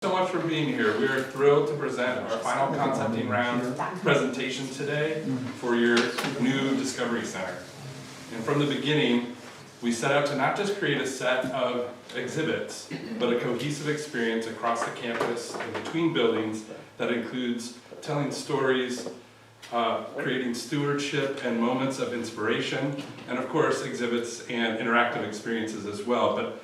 So much for being here. We are thrilled to present our final concepting round presentation today for your new Discovery Center. And from the beginning, we set out to not just create a set of exhibits, but a cohesive experience across the campus and between buildings that includes telling stories, creating stewardship and moments of inspiration, and of course exhibits and interactive experiences as well. But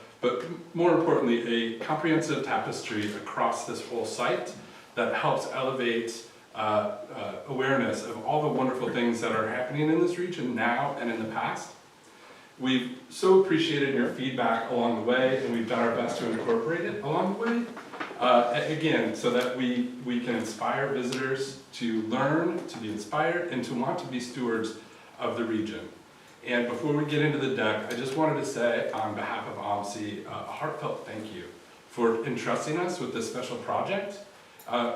more importantly, a comprehensive tapestry across this whole site that helps elevate awareness of all the wonderful things that are happening in this region now and in the past. We've so appreciated your feedback along the way, and we've done our best to incorporate it along the way. Again, so that we can inspire visitors to learn, to be inspired, and to want to be stewards of the region. And before we get into the deck, I just wanted to say, on behalf of OMSI, a heartfelt thank you for entrusting us with this special project.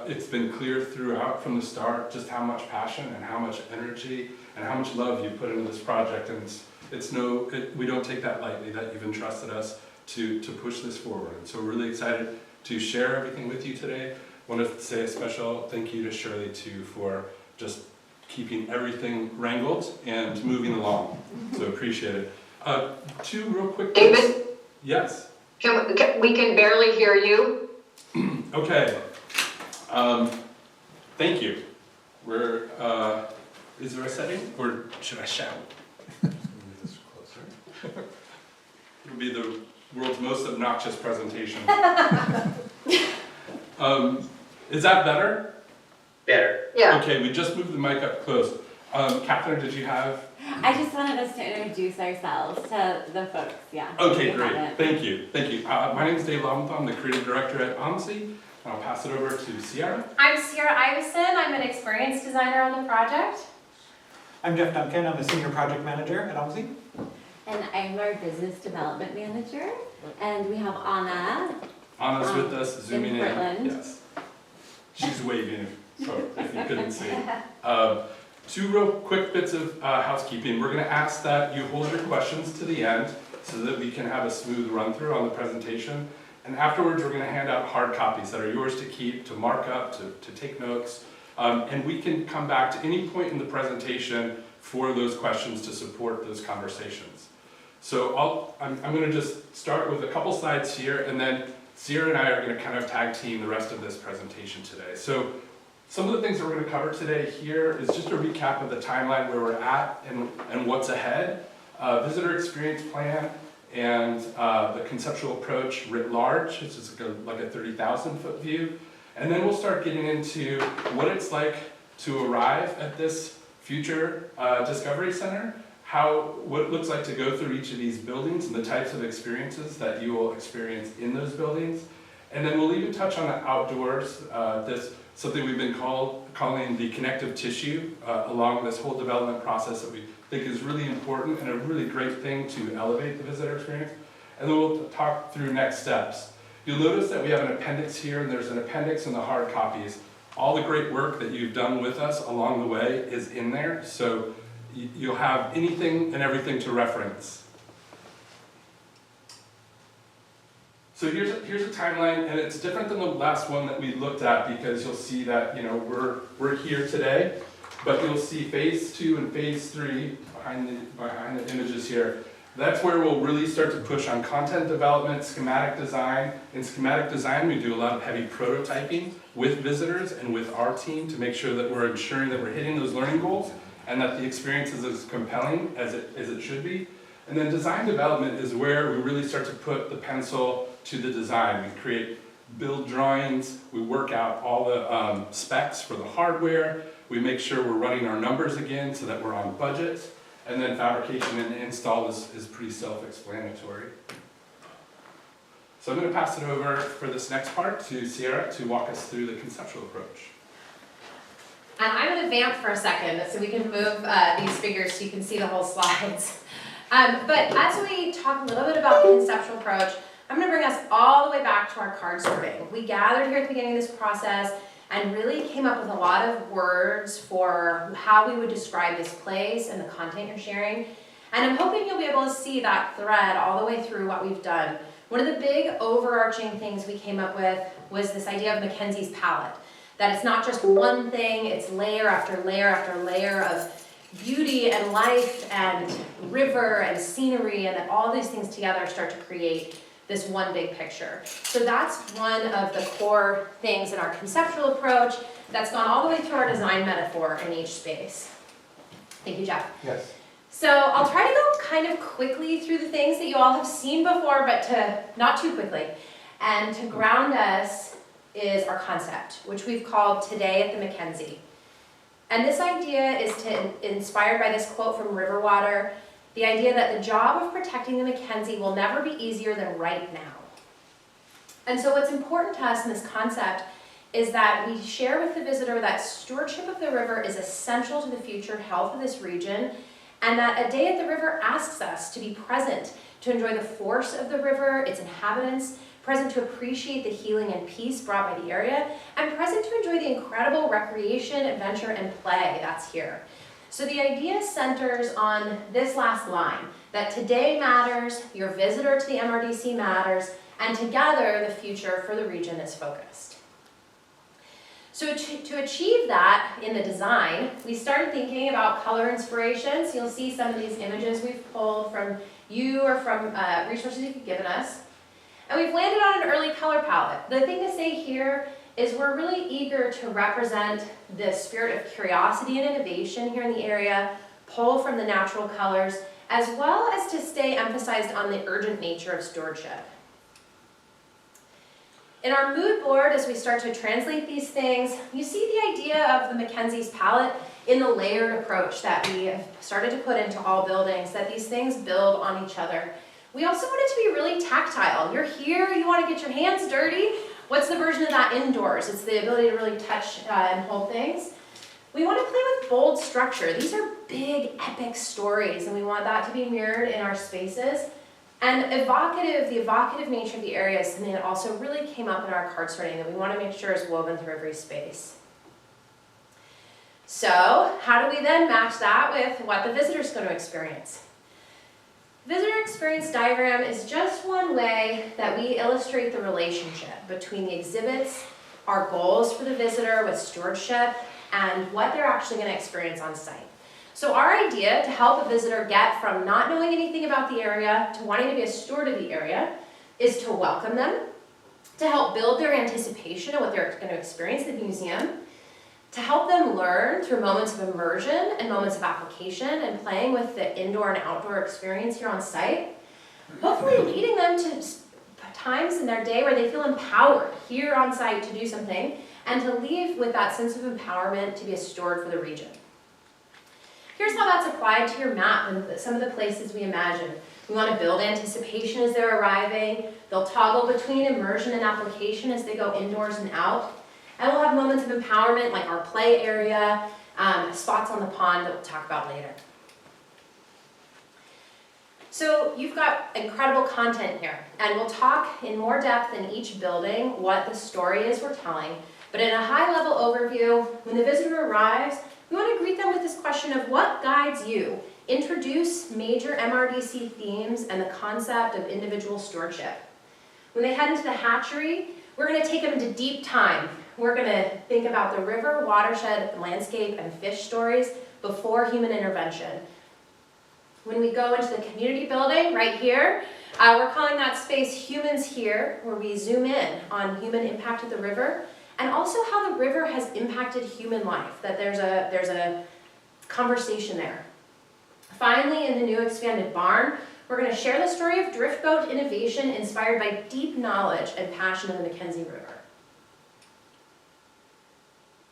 It's been clear throughout from the start just how much passion and how much energy and how much love you put into this project, and we don't take that lightly that you've entrusted us to push this forward. And so we're really excited to share everything with you today. I want to say a special thank you to Shirley too for just keeping everything wrangled and moving along. So appreciate it. Two real quick things. David? Yes? We can barely hear you. Okay. Thank you. Is there a setting or should I shout? Move this closer. It'll be the world's most obnoxious presentation. Is that better? Better. Yeah. Okay, we just moved the mic up close. Catherine, did you have? I just wanted us to introduce ourselves to the folks, yeah. Okay, great. Thank you. Thank you. My name is Dave Lobenthal. I'm the creative director at OMSI. And I'll pass it over to Sierra. I'm Sierra Iveson. I'm an experience designer on the project. I'm Jeff Duncan. I'm a senior project manager at OMSI. And I'm our business development manager. And we have Anna. Anna's with us, zooming in. Portland. Yes. She's waving, so if you couldn't see. Two real quick bits of housekeeping. We're going to ask that you hold your questions to the end so that we can have a smooth run through on the presentation. And afterwards, we're going to hand out hard copies that are yours to keep, to mark up, to take notes. And we can come back to any point in the presentation for those questions to support those conversations. So I'm going to just start with a couple slides here, and then Sierra and I are going to kind of tag team the rest of this presentation today. So some of the things that we're going to cover today here is just a recap of the timeline where we're at and what's ahead, visitor experience plan, and the conceptual approach writ large, which is like a 30,000 foot view. And then we'll start getting into what it's like to arrive at this future Discovery Center, what it looks like to go through each of these buildings and the types of experiences that you will experience in those buildings. And then we'll even touch on the outdoors, something we've been calling the connective tissue along this whole development process that we think is really important and a really great thing to elevate the visitor experience. And then we'll talk through next steps. You'll notice that we have an appendix here, and there's an appendix in the hard copies. All the great work that you've done with us along the way is in there, so you'll have anything and everything to reference. So here's a timeline, and it's different than the last one that we looked at because you'll see that we're here today, but you'll see phase 2 and phase 3 behind the images here. That's where we'll really start to push on content development, schematic design. In schematic design, we do a lot of heavy prototyping with visitors and with our team to make sure that we're ensuring that we're hitting those learning goals and that the experience is as compelling as it should be. And then design development is where we really start to put the pencil to the design. We build drawings, we work out all the specs for the hardware, we make sure we're running our numbers again so that we're on budget, and then fabrication and install is pretty self-explanatory. So I'm going to pass it over for this next part to Sierra to walk us through the conceptual approach. And I'm going to vamp for a second so we can move these figures so you can see the whole slides. But as we talk a little bit about the conceptual approach, I'm going to bring us all the way back to our card sorting. We gathered here at the beginning of this process and really came up with a lot of words for how we would describe this place and the content you're sharing. And I'm hoping you'll be able to see that thread all the way through what we've done. One of the big overarching things we came up with was this idea of McKenzie's palette. That it's not just one thing, it's layer after layer after layer of beauty and life and river and scenery, and that all these things together start to create this one big picture. So that's one of the core things in our conceptual approach that's gone all the way through our design metaphor in each space. Thank you, Jeff. Yes. So I'll try to go kind of quickly through the things that you all have seen before, but not too quickly. And to ground us is our concept, which we've called Today at the McKenzie. And this idea is inspired by this quote from Riverwater, the idea that the job of protecting the McKenzie will never be easier than right now. And so what's important to us in this concept is that we share with the visitor that stewardship of the river is essential to the future health of this region, and that a day at the river asks us to be present, to enjoy the force of the river, its inhabitants, present to appreciate the healing and peace brought by the area, and present to enjoy the incredible recreation, adventure, and play that's here. So the idea centers on this last line, that today matters, your visitor to the MRDC matters, and together the future for the region is focused. So to achieve that in the design, we started thinking about color inspiration. So you'll see some of these images we've pulled from you or from resources you've given us. And we've landed on an early color palette. The thing to say here is we're really eager to represent the spirit of curiosity and innovation here in the area, pull from the natural colors, as well as to stay emphasized on the urgent nature of stewardship. In our mood board, as we start to translate these things, you see the idea of the McKenzie's palette in the layered approach that we have started to put into all buildings, that these things build on each other. We also want it to be really tactile. You're here, you want to get your hands dirty. What's the version of that indoors? It's the ability to really touch and hold things. We want to play with bold structure. These are big, epic stories, and we want that to be mirrored in our spaces. And the evocative nature of the area is something that also really came up in our card sorting that we want to make sure is woven through every space. So, how do we then match that with what the visitor's going to experience? Visitor experience diagram is just one way that we illustrate the relationship between the exhibits, our goals for the visitor with stewardship, and what they're actually going to experience on site. So our idea to help a visitor get from not knowing anything about the area to wanting to be a steward of the area is to welcome them, to help build their anticipation of what they're going to experience at the museum, to help them learn through moments of immersion and moments of application and playing with the indoor and outdoor experience here on site, hopefully leading them to times in their day where they feel empowered here on site to do something and to leave with that sense of empowerment to be a steward for the region. Here's how that's applied to your map and some of the places we imagine. We want to build anticipation as they're arriving. They'll toggle between immersion and application as they go indoors and out. And we'll have moments of empowerment like our play area, spots on the pond that we'll talk about later. So you've got incredible content here, and we'll talk in more depth in each building what the story is we're telling. But in a high-level overview, when the visitor arrives, we want to greet them with this question of what guides you. Introduce major MRDC themes and the concept of individual stewardship. When they head into the hatchery, we're going to take them into deep time. We're going to think about the river, watershed, landscape, and fish stories before human intervention. When we go into the community building right here, we're calling that space Humans Here, where we zoom in on human impact of the river, and also how the river has impacted human life, that there's a conversation there. Finally, in the new expanded barn, we're going to share the story of drift boat innovation inspired by deep knowledge and passion of the McKenzie River.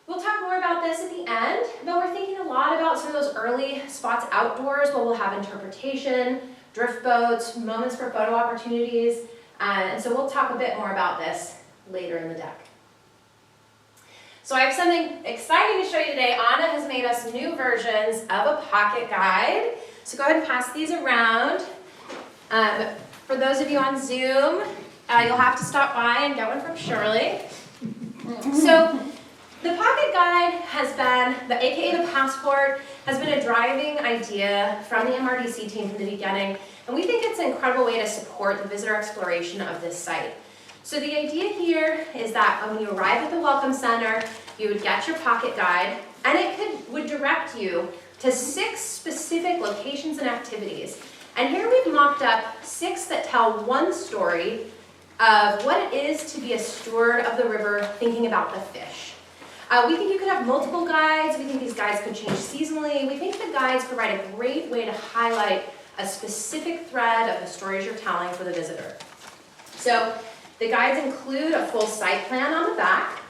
We'll talk more about this at the end, but we're thinking a lot about some of those early spots outdoors where we'll have interpretation, drift boats, moments for photo opportunities, and so we'll talk a bit more about this later in the deck. So I have something exciting to show you today. Anna has made us new versions of a pocket guide. So go ahead and pass these around. For those of you on Zoom, you'll have to stop by and get one from Shirley. So the pocket guide has been, aka the passport, has been a driving idea from the MRDC team from the beginning, and we think it's an incredible way to support the visitor exploration of this site. So the idea here is that when you arrive at the Welcome Center, you would get your pocket guide, and it would direct you to 6 specific locations and activities. And here we've mocked up 6 that tell one story of what it is to be a steward of the river, thinking about the fish. We think you could have multiple guides. We think these guides could change seasonally. We think the guides provide a great way to highlight a specific thread of the stories you're telling for the visitor. So the guides include a full site plan on the back.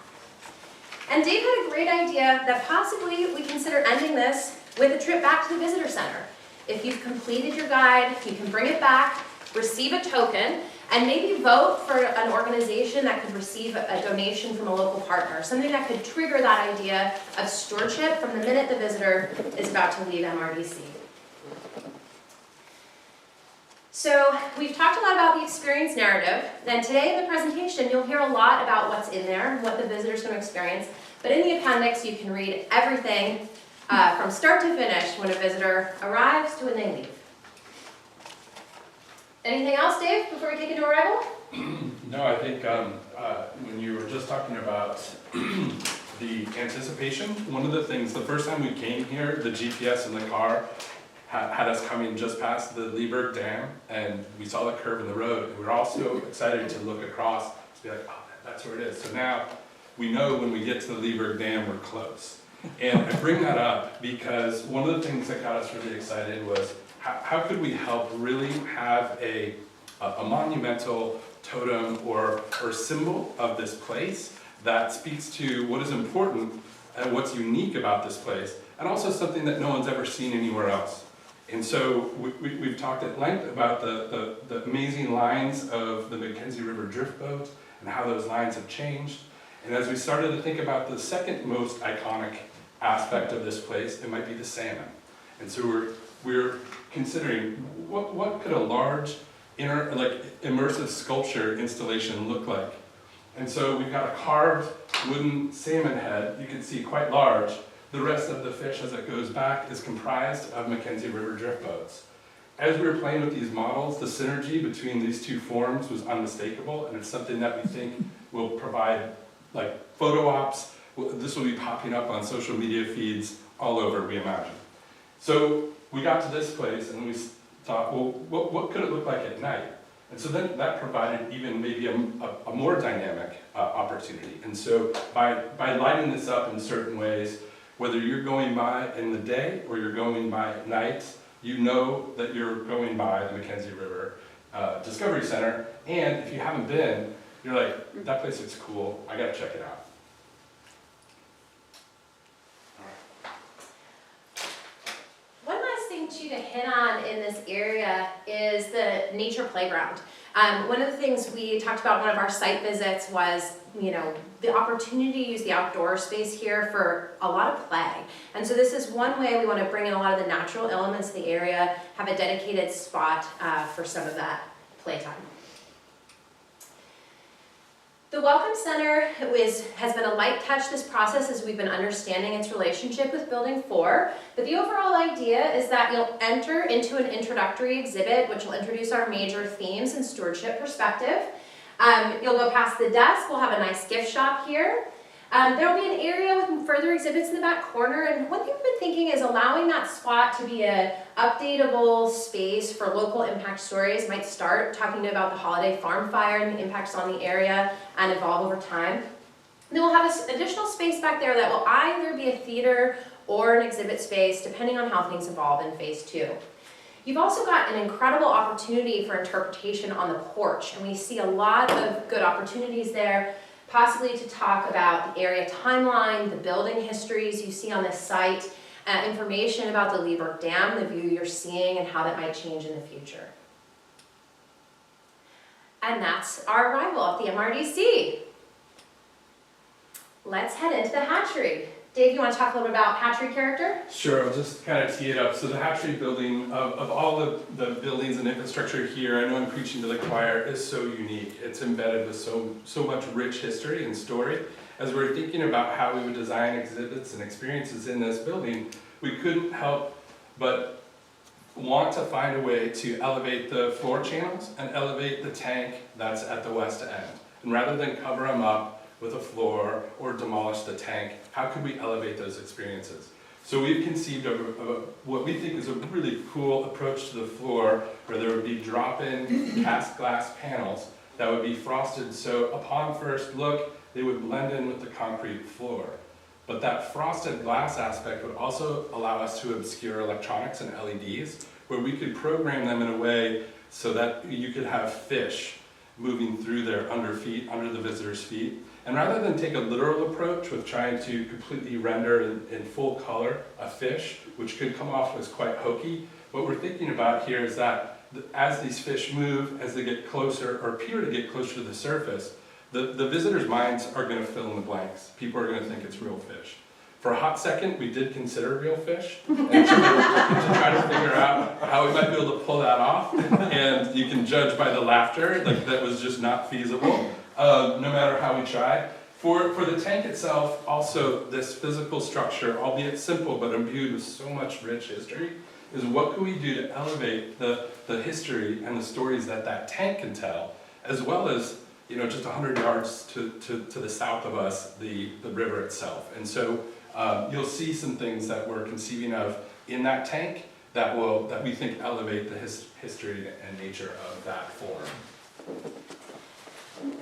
And Dave had a great idea that possibly we consider ending this with a trip back to the visitor center. If you've completed your guide, you can bring it back, receive a token, and maybe vote for an organization that could receive a donation from a local partner, something that could trigger that idea of stewardship from the minute the visitor is about to leave MRDC. So we've talked a lot about the experience narrative, and today in the presentation you'll hear a lot about what's in there, what the visitor's going to experience, but in the appendix you can read everything from start to finish when a visitor arrives to when they leave. Anything else, Dave, before we take into arrival? No, I think when you were just talking about the anticipation, one of the things, the first time we came here, the GPS in the car had us coming just past the Lieberg Dam, and we saw the curve in the road, and we were all so excited to look across to be like, oh, that's where it is. So now we know when we get to the Lieberg Dam, we're close. And I bring that up because one of the things that got us really excited was how could we help really have a monumental totem or symbol of this place that speaks to what is important and what's unique about this place, and also something that no one's ever seen anywhere else. And so we've talked at length about the amazing lines of the McKenzie River drift boat and how those lines have changed. And as we started to think about the second most iconic aspect of this place, it might be the salmon. And so we're considering what could a large immersive sculpture installation look like. And so we've got a carved wooden salmon head, you can see quite large. The rest of the fish as it goes back is comprised of McKenzie River drift boats. As we were playing with these models, the synergy between these two forms was unmistakable, and it's something that we think will provide like photo ops. This will be popping up on social media feeds all over, we imagine. So we got to this place and we thought, well, what could it look like at night? And so then that provided even maybe a more dynamic opportunity. And so by lighting this up in certain ways, whether you're going by in the day or you're going by at night, you know that you're going by the McKenzie River Discovery Center. And if you haven't been, you're like, that place looks cool, I gotta check it out. One last thing too to hit on in this area is the nature playground. One of the things we talked about in one of our site visits was, the opportunity to use the outdoor space here for a lot of play. And so this is one way we want to bring in a lot of the natural elements of the area, have a dedicated spot for some of that playtime. The Welcome Center has been a light touch this process as we've been understanding its relationship with Building 4, but the overall idea is that you'll enter into an introductory exhibit which will introduce our major themes and stewardship perspective. You'll go past the desk, we'll have a nice gift shop here. There'll be an area with further exhibits in the back corner, and one thing we've been thinking is allowing that spot to be an updatable space for local impact stories. Might start talking about the holiday farm fire and the impacts on the area and evolve over time. Then we'll have this additional space back there that will either be a theater or an exhibit space, depending on how things evolve in phase 2. You've also got an incredible opportunity for interpretation on the porch, and we see a lot of good opportunities there, possibly to talk about the area timeline, the building histories you see on this site, information about the Lieberg Dam, the view you're seeing, and how that might change in the future. And that's our arrival at the MRDC. Let's head into the hatchery. Dave, you want to talk a little bit about hatchery character? Sure, I'll just kind of tee it up. So the hatchery building, of all the buildings and infrastructure here, I know I'm preaching to the choir, is so unique. It's embedded with so much rich history and story. As we're thinking about how we would design exhibits and experiences in this building, we couldn't help but want to find a way to elevate the floor channels and elevate the tank that's at the west end. And rather than cover them up with a floor or demolish the tank, how could we elevate those experiences? So we've conceived of what we think is a really cool approach to the floor, where there would be drop-in cast glass panels that would be frosted, so upon first look, they would blend in with the concrete floor. But that frosted glass aspect would also allow us to obscure electronics and LEDs, where we could program them in a way so that you could have fish moving through there under the visitor's feet. And rather than take a literal approach with trying to completely render in full color a fish, which could come off as quite hokey, what we're thinking about here is that as these fish move, as they get closer or appear to get closer to the surface, the visitors' minds are going to fill in the blanks. People are going to think it's real fish. For a hot second, we did consider real fish and to try to figure out how we might be able to pull that off. And you can judge by the laughter, like that was just not feasible, no matter how we tried. For the tank itself, also this physical structure, albeit simple but imbued with so much rich history, is what can we do to elevate the history and the stories that tank can tell, as well as just 100 yards to the south of us, the river itself. And so you'll see some things that we're conceiving of in that tank that we think elevate the history and nature of that form.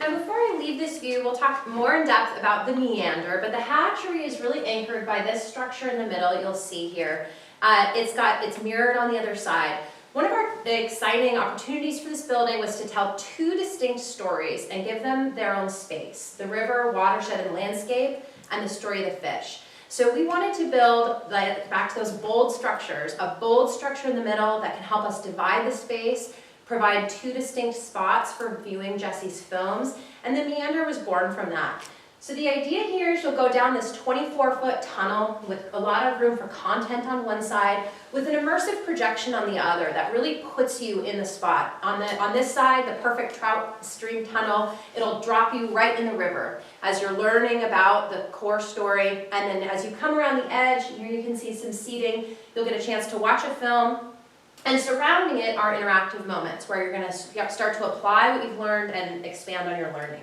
And before I leave this view, we'll talk more in depth about the meander, but the hatchery is really anchored by this structure in the middle you'll see here. It's mirrored on the other side. One of our exciting opportunities for this building was to tell two distinct stories and give them their own space: the river, watershed, and landscape, and the story of the fish. So we wanted to build, back to those bold structures, a bold structure in the middle that can help us divide the space, provide two distinct spots for viewing Jesse's films, and the meander was born from that. So the idea here is you'll go down this 24-foot tunnel with a lot of room for content on one side, with an immersive projection on the other that really puts you in the spot. On this side, the perfect trout stream tunnel, it'll drop you right in the river as you're learning about the core story. And then as you come around the edge, here you can see some seating. You'll get a chance to watch a film. And surrounding it are interactive moments where you're going to start to apply what you've learned and expand on your learning.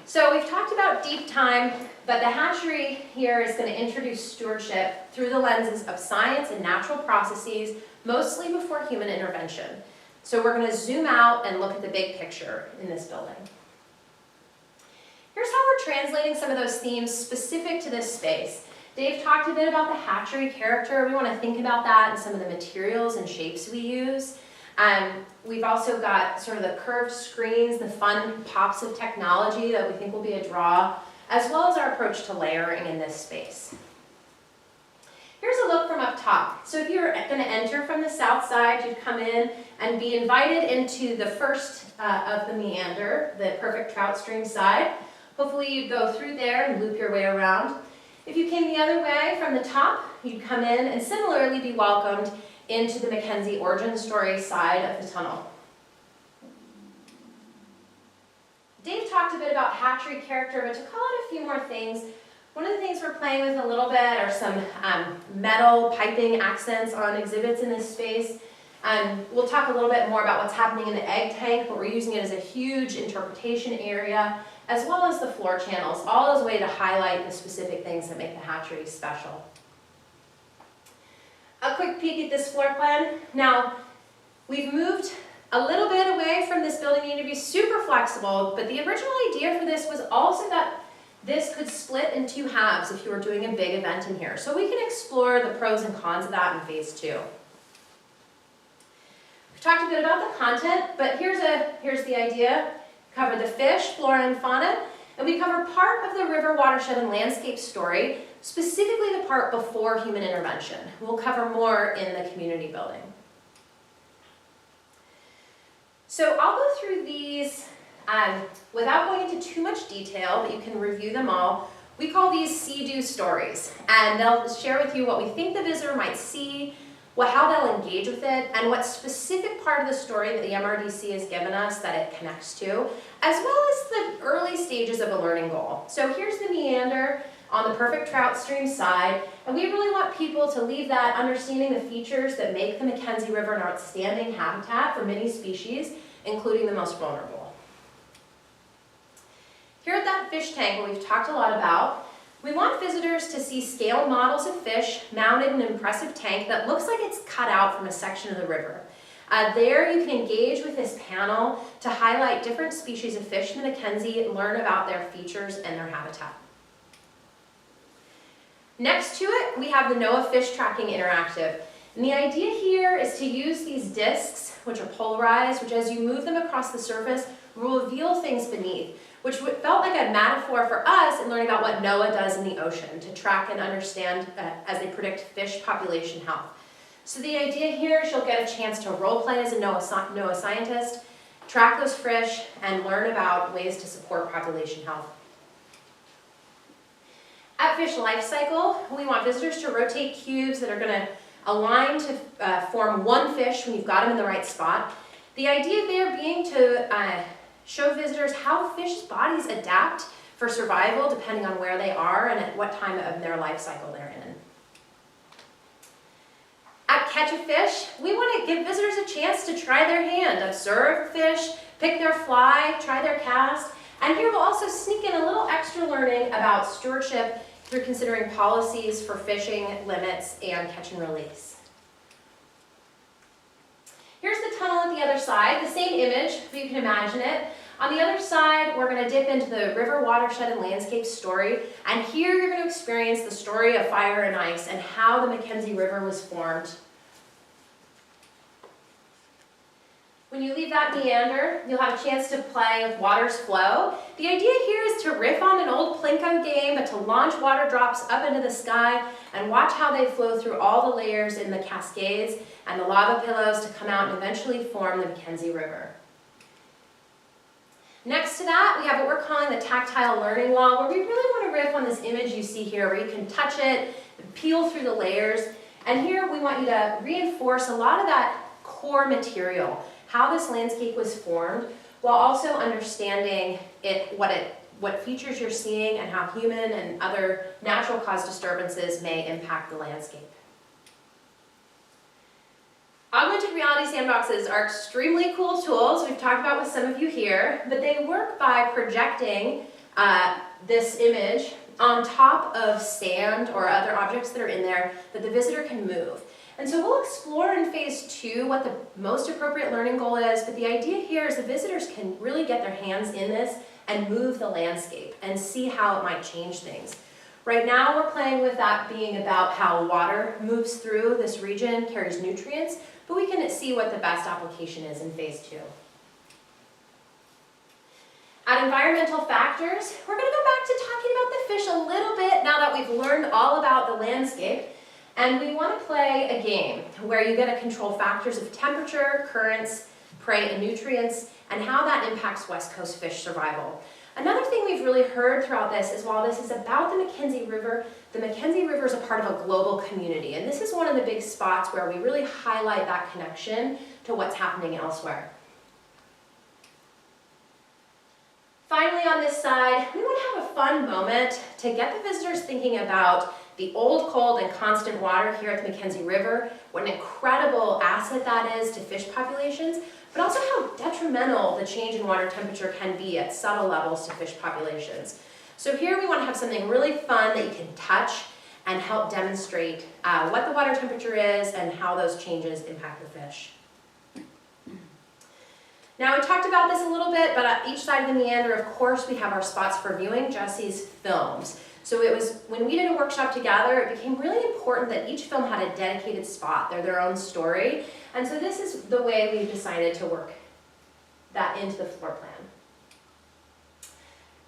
So we've talked about deep time, but the hatchery here is going to introduce stewardship through the lenses of science and natural processes, mostly before human intervention. So we're going to zoom out and look at the big picture in this building. Here's how we're translating some of those themes specific to this space. Dave talked a bit about the hatchery character. We want to think about that and some of the materials and shapes we use. We've also got sort of the curved screens, the fun pops of technology that we think will be a draw, as well as our approach to layering in this space. Here's a look from up top. So if you're going to enter from the south side, you'd come in and be invited into the first of the meander, the perfect trout stream side. Hopefully you'd go through there and loop your way around. If you came the other way from the top, you'd come in and similarly be welcomed into the McKenzie origin story side of the tunnel. Dave talked a bit about hatchery character, but to call out a few more things, one of the things we're playing with a little bit are some metal piping accents on exhibits in this space. We'll talk a little bit more about what's happening in the egg tank, but we're using it as a huge interpretation area, as well as the floor channels, all as a way to highlight the specific things that make the hatchery special. A quick peek at this floor plan. Now, we've moved a little bit away from this building needing to be super flexible, but the original idea for this was also that this could split in two halves if you were doing a big event in here. So we can explore the pros and cons of that in phase 2. We've talked a bit about the content, but here's the idea. Cover the fish, flora and fauna, and we cover part of the river, watershed, and landscape story, specifically the part before human intervention. We'll cover more in the community building. So I'll go through these without going into too much detail, but you can review them all. We call these see-do stories, and they'll share with you what we think the visitor might see, how they'll engage with it, and what specific part of the story that the MRDC has given us that it connects to, as well as the early stages of a learning goal. So here's the meander on the perfect trout stream side, and we really want people to leave that understanding the features that make the McKenzie River an outstanding habitat for many species, including the most vulnerable. Here at that fish tank, what we've talked a lot about, we want visitors to see scale models of fish mounted in an impressive tank that looks like it's cut out from a section of the river. There you can engage with this panel to highlight different species of fish in the McKenzie and learn about their features and their habitat. Next to it, we have the NOAA Fish Tracking Interactive. And the idea here is to use these discs, which are polarized, which as you move them across the surface, will reveal things beneath, which felt like a metaphor for us in learning about what NOAA does in the ocean to track and understand as they predict fish population health. So the idea here is you'll get a chance to role play as a NOAA scientist, track those fish, and learn about ways to support population health. At Fish Life Cycle, we want visitors to rotate cubes that are going to align to form one fish when you've got them in the right spot. The idea there being to show visitors how fish bodies adapt for survival depending on where they are and at what time of their life cycle they're in. At Catch a Fish, we want to give visitors a chance to try their hand, observe fish, pick their fly, try their cast, and here we'll also sneak in a little extra learning about stewardship through considering policies for fishing limits and catch and release. Here's the tunnel at the other side, the same image, if you can imagine it. On the other side, we're going to dip into the river watershed and landscape story, and here you're going to experience the story of fire and ice and how the McKenzie River was formed. When you leave that meander, you'll have a chance to play with water's flow. The idea here is to riff on an old Plinko game, but to launch water drops up into the sky and watch how they flow through all the layers in the cascades and the lava pillows to come out and eventually form the McKenzie River. Next to that, we have what we're calling the tactile learning wall, where we really want to riff on this image you see here, where you can touch it, peel through the layers. And here we want you to reinforce a lot of that core material, how this landscape was formed, while also understanding what features you're seeing and how human and other natural caused disturbances may impact the landscape. Augmented reality sandboxes are extremely cool tools we've talked about with some of you here, but they work by projecting this image on top of sand or other objects that are in there that the visitor can move. And so we'll explore in phase 2 what the most appropriate learning goal is, but the idea here is the visitors can really get their hands in this and move the landscape and see how it might change things. Right now we're playing with that being about how water moves through this region, carries nutrients, but we can see what the best application is in phase 2. At environmental factors, we're going to go back to talking about the fish a little bit now that we've learned all about the landscape. And we want to play a game where you get to control factors of temperature, currents, prey, and nutrients, and how that impacts West Coast fish survival. Another thing we've really heard throughout this is while this is about the McKenzie River is a part of a global community. And this is one of the big spots where we really highlight that connection to what's happening elsewhere. Finally, on this side, we want to have a fun moment to get the visitors thinking about the old, cold, and constant water here at the McKenzie River, what an incredible asset that is to fish populations, but also how detrimental the change in water temperature can be at subtle levels to fish populations. So here we want to have something really fun that you can touch and help demonstrate what the water temperature is and how those changes impact the fish. Now we talked about this a little bit, but at each side of the meander, of course, we have our spots for viewing Jesse's films. So it was, when we did a workshop together, it became really important that each film had a dedicated spot. They're their own story. And so this is the way we've decided to work that into the floor plan.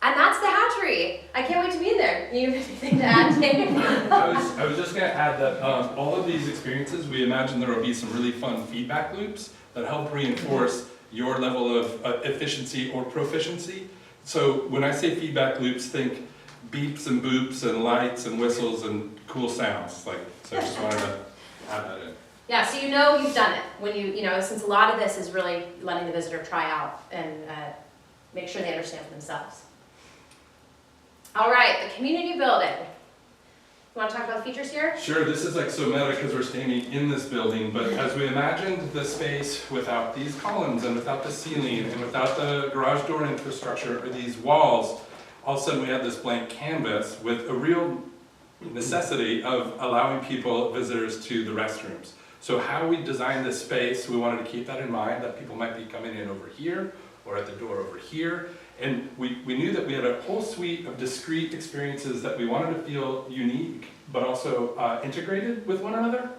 And that's the hatchery. I can't wait to be in there. You have anything to add, Dave? I was just going to add that all of these experiences, we imagine there will be some really fun feedback loops that help reinforce your level of efficiency or proficiency. So when I say feedback loops, think beeps and boops and lights and whistles and cool sounds. So I just wanted to add that in. Yeah, so you know you've done it when since a lot of this is really letting the visitor try out and make sure they understand for themselves. All right, the community building. You want to talk about the features here? Sure, this is like so meta because we're standing in this building, but as we imagined the space without these columns and without the ceiling and without the garage door infrastructure or these walls, all of a sudden we had this blank canvas with a real necessity of allowing people, visitors, to the restrooms. So how we designed this space, we wanted to keep that in mind, that people might be coming in over here or at the door over here. And we knew that we had a whole suite of discrete experiences that we wanted to feel unique, but also integrated with one another.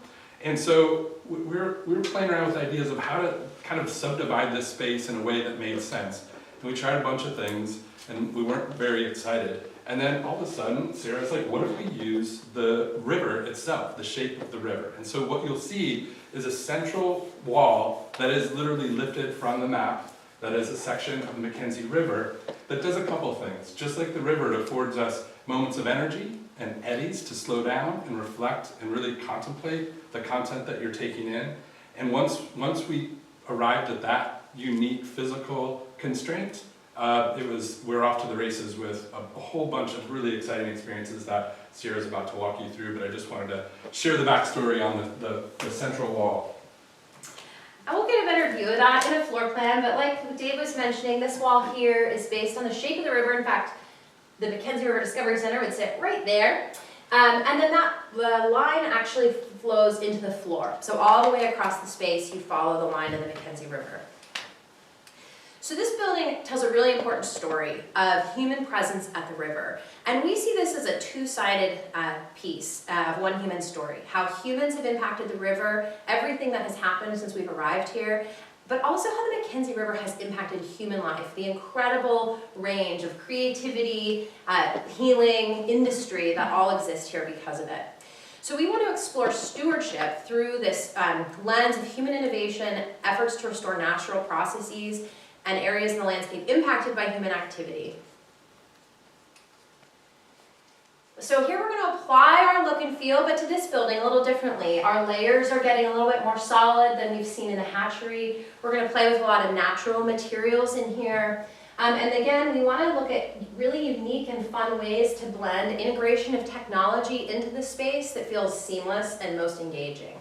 And so we were playing around with ideas of how to kind of subdivide this space in a way that made sense. And we tried a bunch of things, and we weren't very excited. And then all of a sudden, Sarah's like, what if we use the river itself, the shape of the river? And so what you'll see is a central wall that is literally lifted from the map, that is a section of the McKenzie River, that does a couple of things. Just like the river, it affords us moments of energy and eddies to slow down and reflect and really contemplate the content that you're taking in. And once we arrived at that unique physical constraint, we're off to the races with a whole bunch of really exciting experiences that Sierra's about to walk you through, but I just wanted to share the backstory on the central wall. I will get a better view of that in a floor plan, but like Dave was mentioning, this wall here is based on the shape of the river. In fact, the McKenzie River Discovery Center would sit right there. And then the line actually flows into the floor. So all the way across the space, you follow the line of the McKenzie River. So this building tells a really important story of human presence at the river. And we see this as a two-sided piece of one human story. How humans have impacted the river, everything that has happened since we've arrived here, but also how the McKenzie River has impacted human life, the incredible range of creativity, healing, industry that all exist here because of it. So we want to explore stewardship through this lens of human innovation, efforts to restore natural processes, and areas in the landscape impacted by human activity. So here we're going to apply our look and feel, but to this building a little differently. Our layers are getting a little bit more solid than we've seen in the hatchery. We're going to play with a lot of natural materials in here. And again, we want to look at really unique and fun ways to blend integration of technology into the space that feels seamless and most engaging.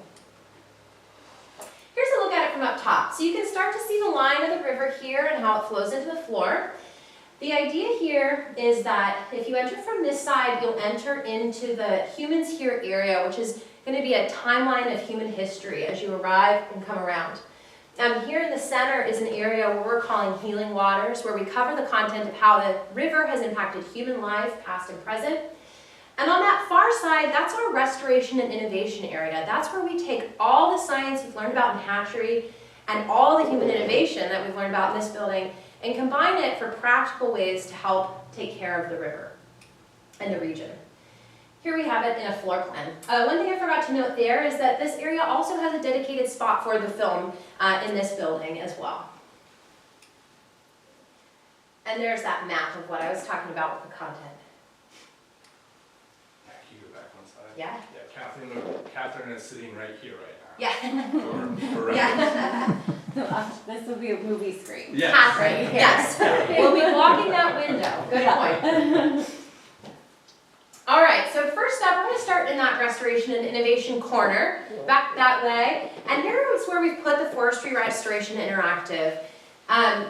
Here's a look at it from up top. So you can start to see the line of the river here and how it flows into the floor. The idea here is that if you enter from this side, you'll enter into the Humans Here area, which is going to be a timeline of human history as you arrive and come around. Here in the center is an area where we're calling Healing Waters, where we cover the content of how the river has impacted human life, past and present. And on that far side, that's our restoration and innovation area. That's where we take all the science we've learned about in hatchery and all the human innovation that we've learned about in this building and combine it for practical ways to help take care of the river and the region. Here we have it in a floor plan. One thing I forgot to note there is that this area also has a dedicated spot for the film in this building as well. And there's that map of what I was talking about with the content. Can you go back one side? Yeah. Yeah, Catherine is sitting right here right now. Yeah. Or Yeah. So this will be a movie screen. Yes. Catherine, yes. We'll be blocking that window. Good point. All right, so first up, we're going to start in that restoration and innovation corner, back that way. And here is where we've put the Forestry Restoration Interactive.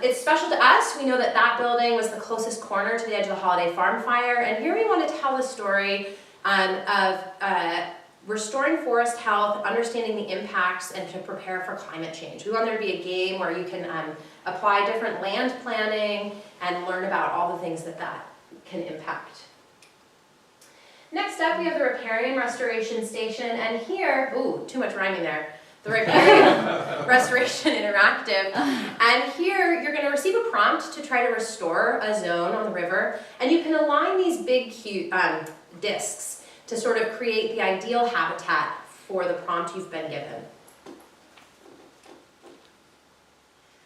It's special to us. We know that that building was the closest corner to the edge of the Holiday Farm Fire. And here we want to tell the story of restoring forest health, understanding the impacts, and to prepare for climate change. We want there to be a game where you can apply different land planning and learn about all the things that that can impact. Next up, we have the Riparian Restoration Station, and here, ooh, too much rhyming there. The Riparian Restoration Interactive, and here you're going to receive a prompt to try to restore a zone on the river, and you can align these big discs to sort of create the ideal habitat for the prompt you've been given.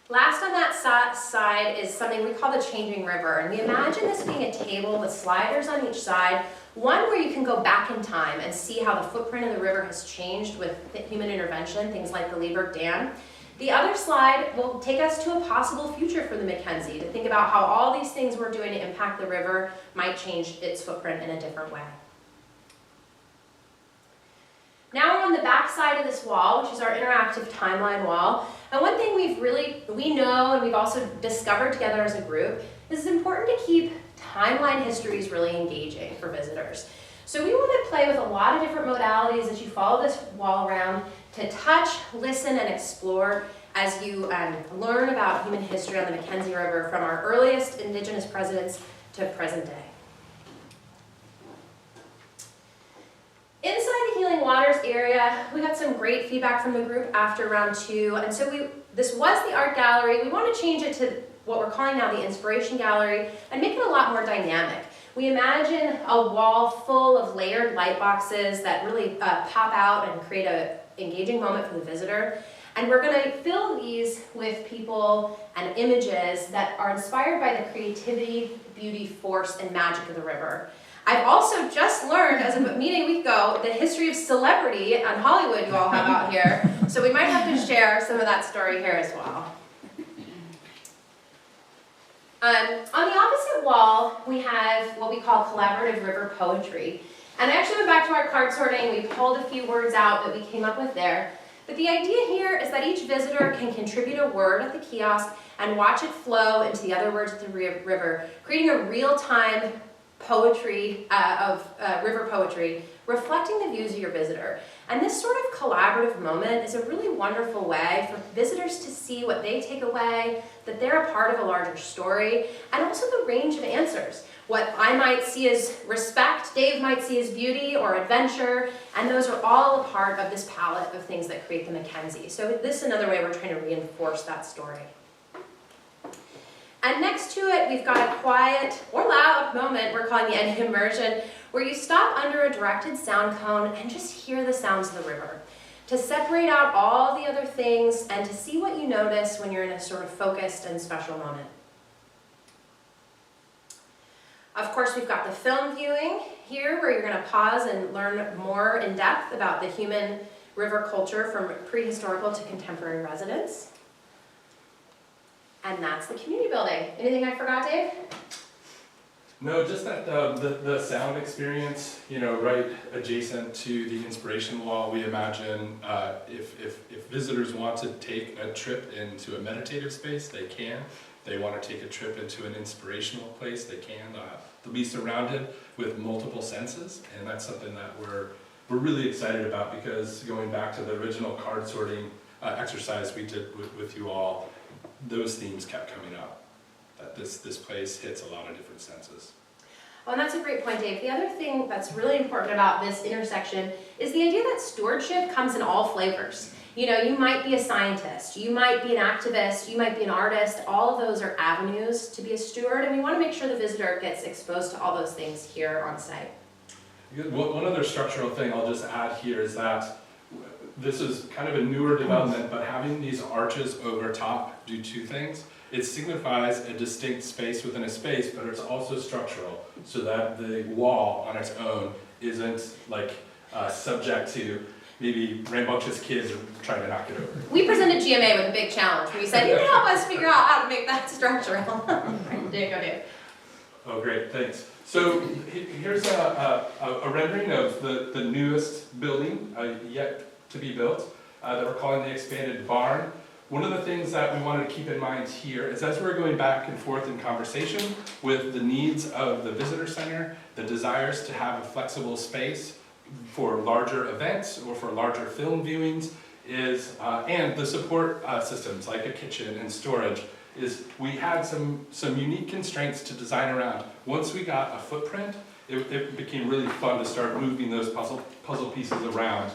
Last on that side is something we call the changing river, and we imagine this being a table with sliders on each side, one where you can go back in time and see how the footprint of the river has changed with human intervention, things like the Lieberg Dam. The other slide will take us to a possible future for the McKenzie, to think about how all these things we're doing to impact the river might change its footprint in a different way. Now we're on the back side of this wall, which is our interactive timeline wall. And one thing we know and we've also discovered together as a group is it's important to keep timeline history is really engaging for visitors. So we want to play with a lot of different modalities as you follow this wall around to touch, listen, and explore as you learn about human history on the McKenzie River from our earliest indigenous presidents to present day. Inside the Healing Waters area, we got some great feedback from the group after round 2, and so this was the art gallery. We want to change it to what we're calling now the Inspiration Gallery and make it a lot more dynamic. We imagine a wall full of layered light boxes that really pop out and create an engaging moment for the visitor. And we're going to fill these with people and images that are inspired by the creativity, beauty, force, and magic of the river. I've also just learned, as of a meeting a week ago, the history of celebrity on Hollywood you all have out here. So we might have to share some of that story here as well. On the opposite wall, we have what we call collaborative river poetry. And I actually went back to our card sorting. We pulled a few words out that we came up with there. But the idea here is that each visitor can contribute a word at the kiosk and watch it flow into the other words at the river, creating a real-time poetry river poetry, reflecting the views of your visitor. And this sort of collaborative moment is a really wonderful way for visitors to see what they take away, that they're a part of a larger story, and also the range of answers. What I might see as respect, Dave might see as beauty or adventure, and those are all a part of this palette of things that create the McKenzie. So this is another way we're trying to reinforce that story. And next to it, we've got a quiet or loud moment we're calling the end immersion, where you stop under a directed sound cone and just hear the sounds of the river, to separate out all the other things and to see what you notice when you're in a sort of focused and special moment. Of course, we've got the film viewing here, where you're going to pause and learn more in depth about the human river culture from prehistorical to contemporary residents. And that's the community building. Anything I forgot, Dave? No, just that the sound experience, you know, right adjacent to the inspiration wall. We imagine if visitors want to take a trip into a meditative space, they can. They want to take a trip into an inspirational place, they can. They'll be surrounded with multiple senses, and that's something that we're really excited about, because going back to the original card sorting exercise we did with you all, those themes kept coming up. That this place hits a lot of different senses. Oh, and that's a great point, Dave. The other thing that's really important about this intersection is the idea that stewardship comes in all flavors. You know, you might be a scientist, you might be an activist, you might be an artist. All of those are avenues to be a steward, and we want to make sure the visitor gets exposed to all those things here on site. One other structural thing I'll just add here is that this is kind of a newer development, but having these arches over top do two things. It signifies a distinct space within a space, but it's also structural, so that the wall on its own isn't like subject to maybe rambunctious kids trying to knock it over. We presented GMA with a big challenge. We said, you can help us figure out how to make that structural. There you go, Dave. Oh, great, thanks. So here's a rendering of the newest building yet to be built that we're calling the expanded barn. One of the things that we wanted to keep in mind here is, as we're going back and forth in conversation with the needs of the visitor center, the desires to have a flexible space for larger events or for larger film viewings, and the support systems like a kitchen and storage, is we had some unique constraints to design around. Once we got a footprint, it became really fun to start moving those puzzle pieces around.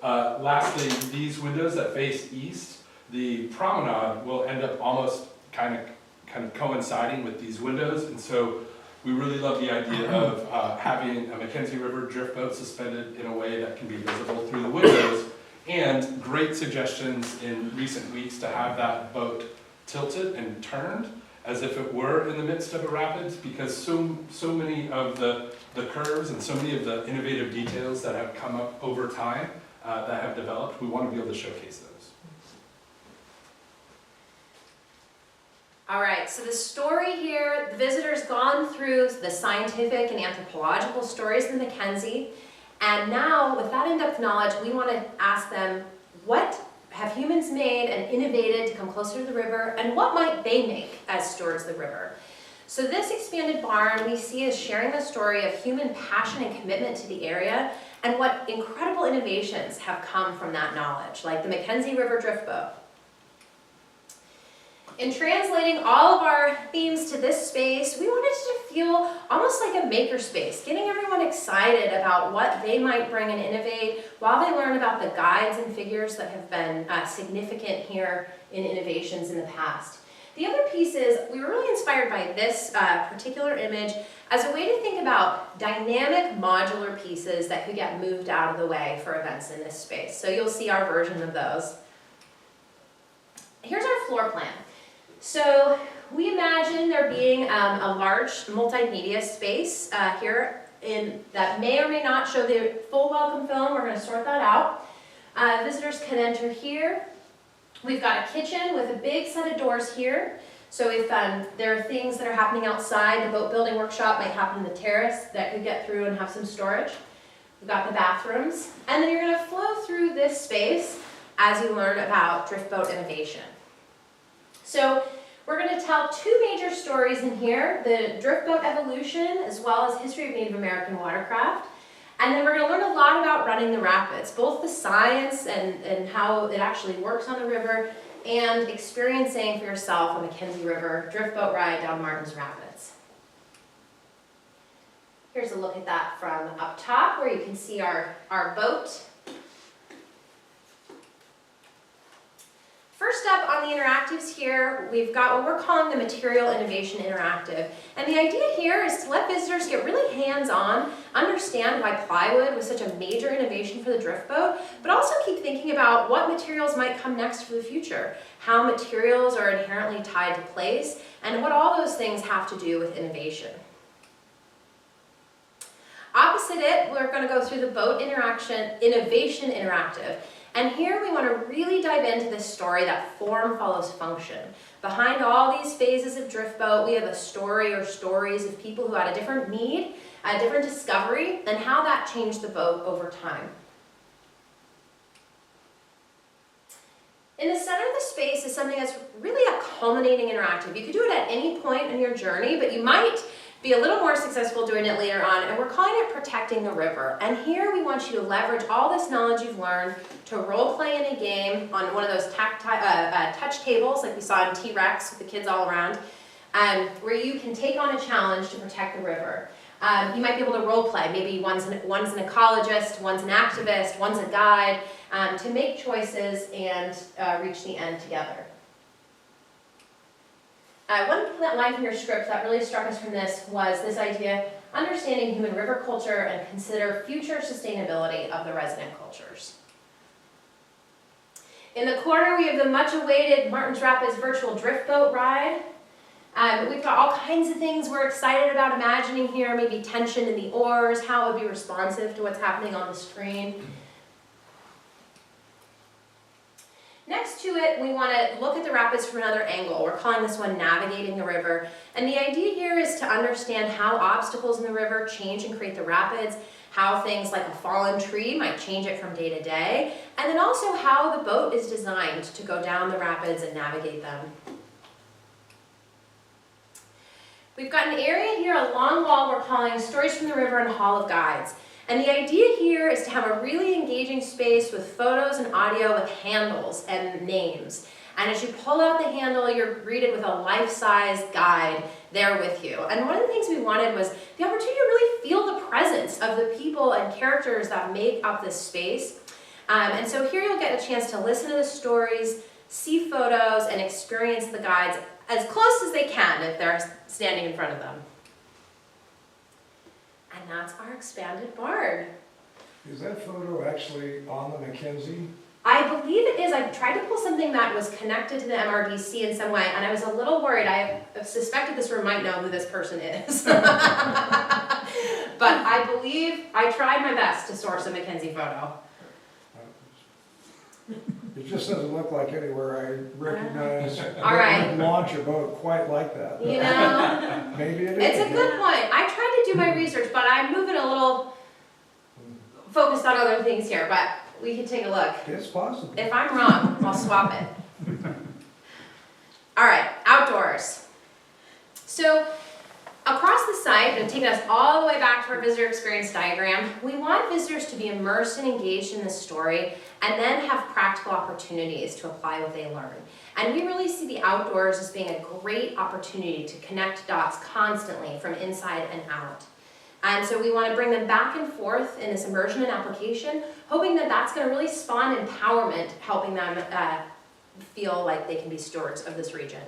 Lastly, these windows that face east, the promenade will end up almost kind of coinciding with these windows, and so we really love the idea of having a McKenzie River drift boat suspended in a way that can be visible through the windows, and great suggestions in recent weeks to have that boat tilted and turned as if it were in the midst of a rapids, because so many of the curves and so many of the innovative details that have come up over time that have developed, we want to be able to showcase those. All right, so the story here, the visitor's gone through the scientific and anthropological stories of the McKenzie, and now with that in-depth knowledge, we want to ask them, what have humans made and innovated to come closer to the river, and what might they make as stewards of the river? So this expanded barn we see as sharing the story of human passion and commitment to the area and what incredible innovations have come from that knowledge, like the McKenzie River Drift Boat. In translating all of our themes to this space, we wanted it to feel almost like a maker space, getting everyone excited about what they might bring and innovate while they learn about the guides and figures that have been significant here in innovations in the past. The other piece is we were really inspired by this particular image as a way to think about dynamic modular pieces that could get moved out of the way for events in this space. So you'll see our version of those. Here's our floor plan. So we imagine there being a large multimedia space here that may or may not show the full welcome film. We're going to sort that out. Visitors can enter here. We've got a kitchen with a big set of doors here. So if there are things that are happening outside, the boat building workshop might happen in the terrace that could get through and have some storage. We've got the bathrooms. And then you're going to flow through this space as you learn about drift boat innovation. So we're going to tell two major stories in here, the drift boat evolution as well as history of Native American watercraft. And then we're going to learn a lot about running the rapids, both the science and how it actually works on the river, and experiencing for yourself a McKenzie River drift boat ride down Martin's Rapids. Here's a look at that from up top where you can see our boat. First up on the interactives here, we've got what we're calling the Material Innovation Interactive. And the idea here is to let visitors get really hands-on, understand why plywood was such a major innovation for the drift boat, but also keep thinking about what materials might come next for the future, how materials are inherently tied to place, and what all those things have to do with innovation. Opposite it, we're going to go through the Boat Innovation Interactive. And here we want to really dive into this story that form follows function. Behind all these phases of drift boat, we have a story or stories of people who had a different need, a different discovery, and how that changed the boat over time. In the center of the space is something that's really a culminating interactive. You could do it at any point in your journey, but you might be a little more successful doing it later on, and we're calling it Protecting the River. And here we want you to leverage all this knowledge you've learned to role play in a game on one of those touch tables like we saw in T-Rex with the kids all around, where you can take on a challenge to protect the river. You might be able to role play. Maybe one's an ecologist, one's an activist, one's a guide, to make choices and reach the end together. One line from your script that really struck us from this was this idea, understanding human river culture and consider future sustainability of the resident cultures. In the corner, we have the much-awaited Martin's Rapids virtual drift boat ride. We've got all kinds of things we're excited about imagining here, maybe tension in the oars, how it would be responsive to what's happening on the screen. Next to it, we want to look at the rapids from another angle. We're calling this one Navigating the River. And the idea here is to understand how obstacles in the river change and create the rapids, how things like a fallen tree might change it from day to day, and then also how the boat is designed to go down the rapids and navigate them. We've got an area here, a long wall we're calling Stories from the River and Hall of Guides. And the idea here is to have a really engaging space with photos and audio with handles and names. And as you pull out the handle, you're greeted with a life-size guide there with you. And one of the things we wanted was the opportunity to really feel the presence of the people and characters that make up this space. And so here you'll get a chance to listen to the stories, see photos, and experience the guides as close as they can if they're standing in front of them. And that's our expanded barn. Is that photo actually on the McKenzie? I believe it is. I tried to pull something that was connected to the MRDC in some way, and I was a little worried. I suspected this room might know who this person is. But I believe I tried my best to source a McKenzie photo. It just doesn't look like anywhere I recognize. All right. Launch a boat quite like that. You know, Maybe it is. it's a good point. I tried to do my research, but I'm moving a little focused on other things here, but we can take a look. It's possible. If I'm wrong, I'll swap it. All right, outdoors. So Across the site, and taking us all the way back to our visitor experience diagram, we want visitors to be immersed and engaged in this story and then have practical opportunities to apply what they learn. And we really see the outdoors as being a great opportunity to connect dots constantly from inside and out. And so we want to bring them back and forth in this immersion and application, hoping that that's going to really spawn empowerment, helping them feel like they can be stewards of this region.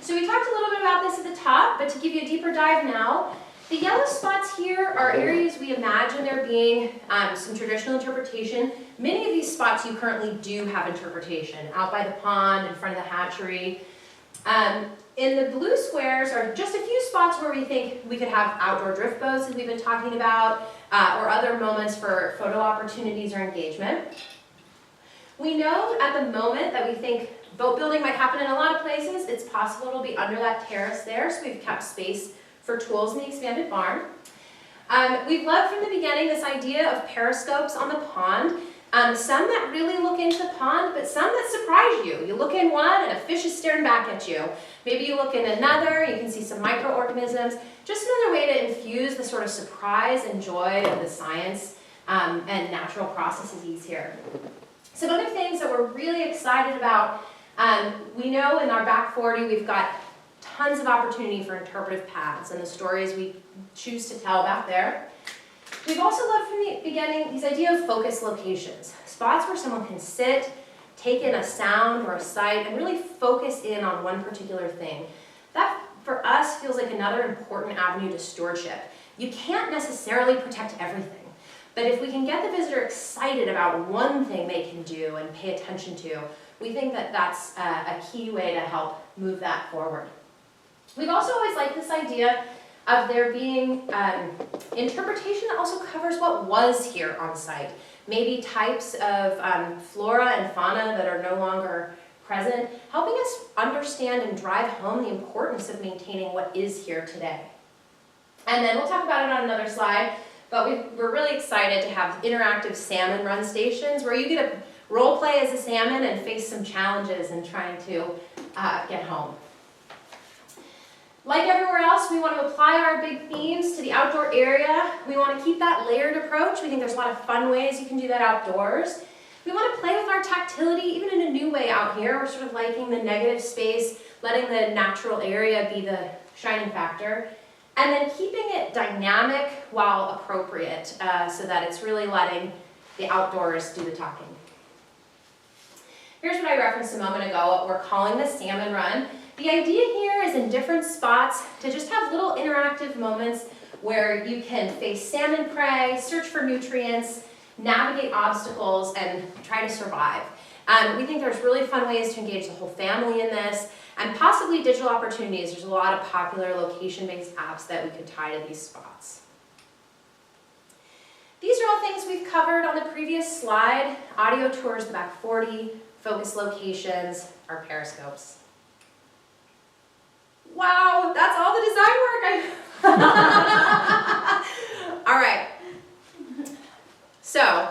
So we talked a little bit about this at the top, but to give you a deeper dive now, the yellow spots here are areas we imagine there being some traditional interpretation. Many of these spots you currently do have interpretation, out by the pond, in front of the hatchery. In the blue squares are just a few spots where we think we could have outdoor drift boats, as we've been talking about, or other moments for photo opportunities or engagement. We know at the moment that we think boat building might happen in a lot of places. It's possible it'll be under that terrace there, so we've kept space for tools in the expanded barn. We've loved from the beginning this idea of periscopes on the pond. Some that really look into the pond, but some that surprise you. You look in one and a fish is staring back at you. Maybe you look in another, you can see some microorganisms. Just another way to infuse the sort of surprise and joy of the science and natural processes here. Some other things that we're really excited about, we know in our back 40 we've got tons of opportunity for interpretive paths and the stories we choose to tell back there. We've also loved from the beginning this idea of focus locations, spots where someone can sit, take in a sound or a sight, and really focus in on one particular thing. That, for us, feels like another important avenue to stewardship. You can't necessarily protect everything, but if we can get the visitor excited about one thing they can do and pay attention to, we think that that's a key way to help move that forward. We've also always liked this idea of there being interpretation that also covers what was here on site. Maybe types of flora and fauna that are no longer present, helping us understand and drive home the importance of maintaining what is here today. And then we'll talk about it on another slide, but we're really excited to have interactive salmon run stations where you get to role play as a salmon and face some challenges in trying to get home. Like everywhere else, we want to apply our big themes to the outdoor area. We want to keep that layered approach. We think there's a lot of fun ways you can do that outdoors. We want to play with our tactility, even in a new way out here. We're sort of liking the negative space, letting the natural area be the shining factor, and then keeping it dynamic while appropriate so that it's really letting the outdoors do the talking. Here's what I referenced a moment ago, what we're calling the salmon run. The idea here is in different spots to just have little interactive moments where you can face salmon prey, search for nutrients, navigate obstacles, and try to survive. We think there's really fun ways to engage the whole family in this, and possibly digital opportunities. There's a lot of popular location-based apps that we could tie to these spots. These are all things we've covered on the previous slide. Audio tours, the back 40, focus locations, our periscopes. Wow, that's all the design work All right. So,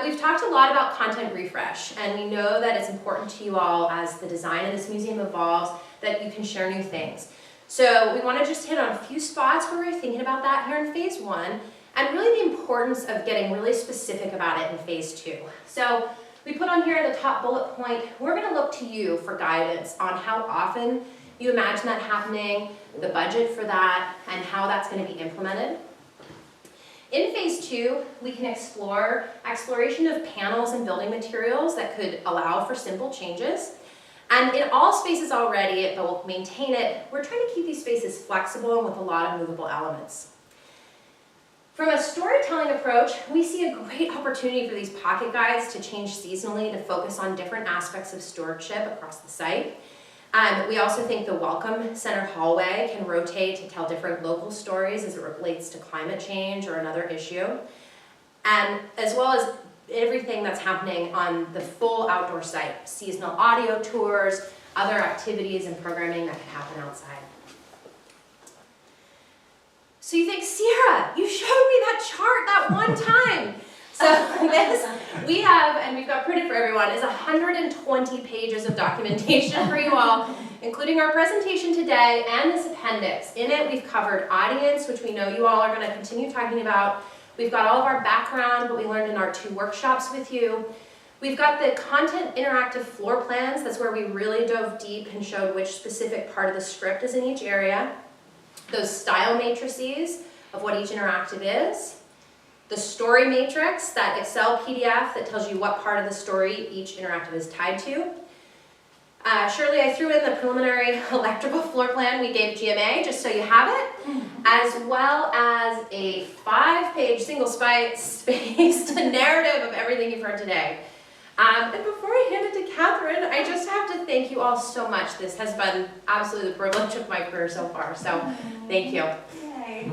we've talked a lot about content refresh, and we know that it's important to you all as the design of this museum evolves that you can share new things. So we want to just hit on a few spots where we're thinking about that here in phase 1, and really the importance of getting really specific about it in phase 2. So we put on here the top bullet point, we're going to look to you for guidance on how often you imagine that happening, the budget for that, and how that's going to be implemented. In phase 2, we can explore exploration of panels and building materials that could allow for simple changes. And in all spaces already, but we'll maintain it, we're trying to keep these spaces flexible and with a lot of movable elements. From a storytelling approach, we see a great opportunity for these pocket guides to change seasonally to focus on different aspects of stewardship across the site. We also think the Welcome Center hallway can rotate to tell different local stories as it relates to climate change or another issue, and as well as everything that's happening on the full outdoor site, seasonal audio tours, other activities and programming that can happen outside. So you think, Sierra, you showed me that chart that one time. So this, we have, and we've got printed for everyone, is 120 pages of documentation for you all, including our presentation today and this appendix. In it, we've covered audience, which we know you all are going to continue talking about. We've got all of our background, what we learned in our 2 workshops with you. We've got the content interactive floor plans. That's where we really dove deep and showed which specific part of the script is in each area. Those style matrices of what each interactive is. The story matrix, that Excel PDF that tells you what part of the story each interactive is tied to. Shirley, I threw in the preliminary electrical floor plan we gave GMA, just so you have it, as well as a 5-page single-spaced narrative of everything you've heard today. And before I hand it to Catherine, I just have to thank you all so much. This has been absolutely the privilege of my career so far, so thank you. Yay.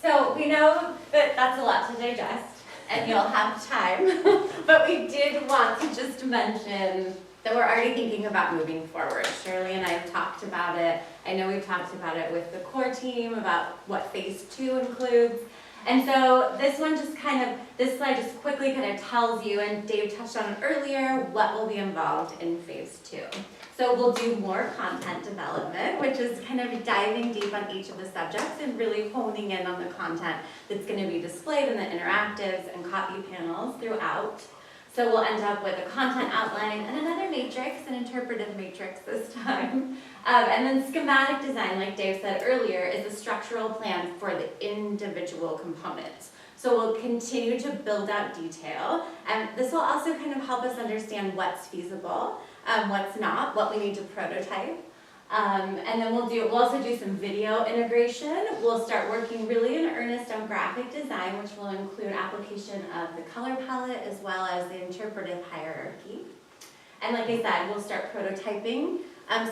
So we know that that's a lot to digest, and you'll have time, but we did want to just mention that we're already thinking about moving forward. Shirley and I have talked about it. I know we've talked about it with the core team about what phase 2 includes. And so this one just this slide just quickly kind of tells you, and Dave touched on it earlier, what will be involved in phase 2. So we'll do more content development, which is kind of diving deep on each of the subjects and really honing in on the content that's going to be displayed in the interactives and copy panels throughout. So we'll end up with a content outline and another matrix, an interpretive matrix this time. And then schematic design, like Dave said earlier, is a structural plan for the individual components. So we'll continue to build out detail, and this will also kind of help us understand what's feasible, what's not, what we need to prototype. And then we'll also do some video integration. We'll start working really in earnest on graphic design, which will include application of the color palette as well as the interpretive hierarchy. And like I said, we'll start prototyping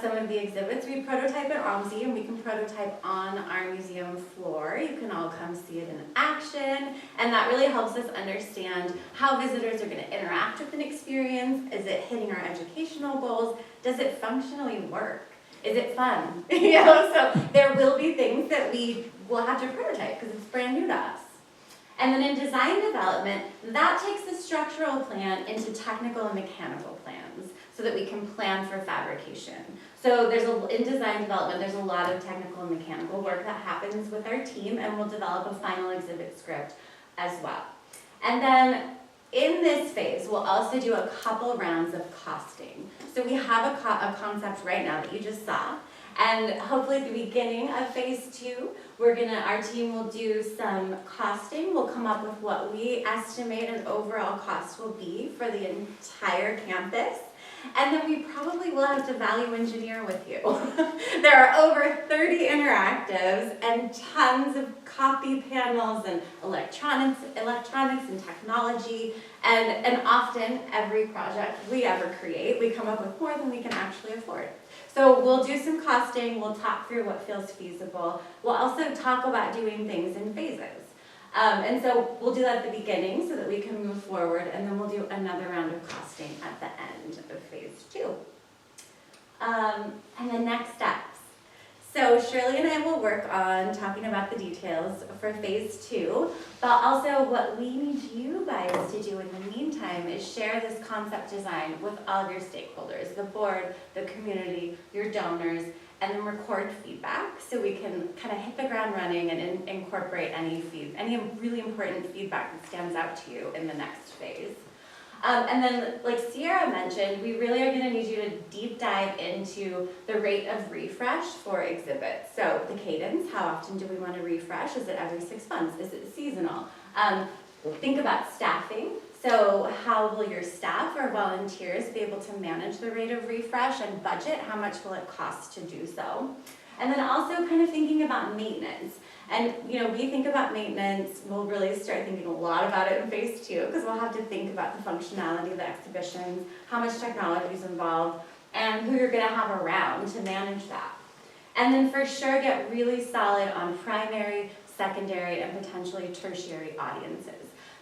some of the exhibits. We prototype at OMSI, and we can prototype on our museum floor. You can all come see it in action, and that really helps us understand how visitors are going to interact with an experience. Is it hitting our educational goals? Does it functionally work? Is it fun? So there will be things that we will have to prototype because it's brand new to us. And then in design development, that takes the structural plan into technical and mechanical plans so that we can plan for fabrication. So in design development, there's a lot of technical and mechanical work that happens with our team, and we'll develop a final exhibit script as well. And then in this phase, we'll also do a couple rounds of costing. So we have a concept right now that you just saw, and hopefully at the beginning of phase 2, our team will do some costing. We'll come up with what we estimate an overall cost will be for the entire campus. And then we probably will have to value engineer with you. There are over 30 interactives and tons of copy panels and electronics and technology. And often every project we ever create, we come up with more than we can actually afford. So we'll do some costing, we'll talk through what feels feasible. We'll also talk about doing things in phases. And so we'll do that at the beginning so that we can move forward, and then we'll do another round of costing at the end of phase 2. And the next steps. So Shirley and I will work on talking about the details for phase 2, but also what we need you guys to do in the meantime is share this concept design with all of your stakeholders, the board, the community, your donors, and then record feedback so we can kind of hit the ground running and incorporate any really important feedback that stands out to you in the next phase. And then, like Sierra mentioned, we really are going to need you to deep dive into the rate of refresh for exhibits. So the cadence, how often do we want to refresh? Is it every 6 months? Is it seasonal? Think about staffing. So how will your staff or volunteers be able to manage the rate of refresh and budget? How much will it cost to do so? And then also kind of thinking about maintenance. And we think about maintenance, we'll really start thinking a lot about it in phase 2 because we'll have to think about the functionality of the exhibitions, how much technology is involved, and who you're going to have around to manage that. And then for sure get really solid on primary, secondary, and potentially tertiary audiences.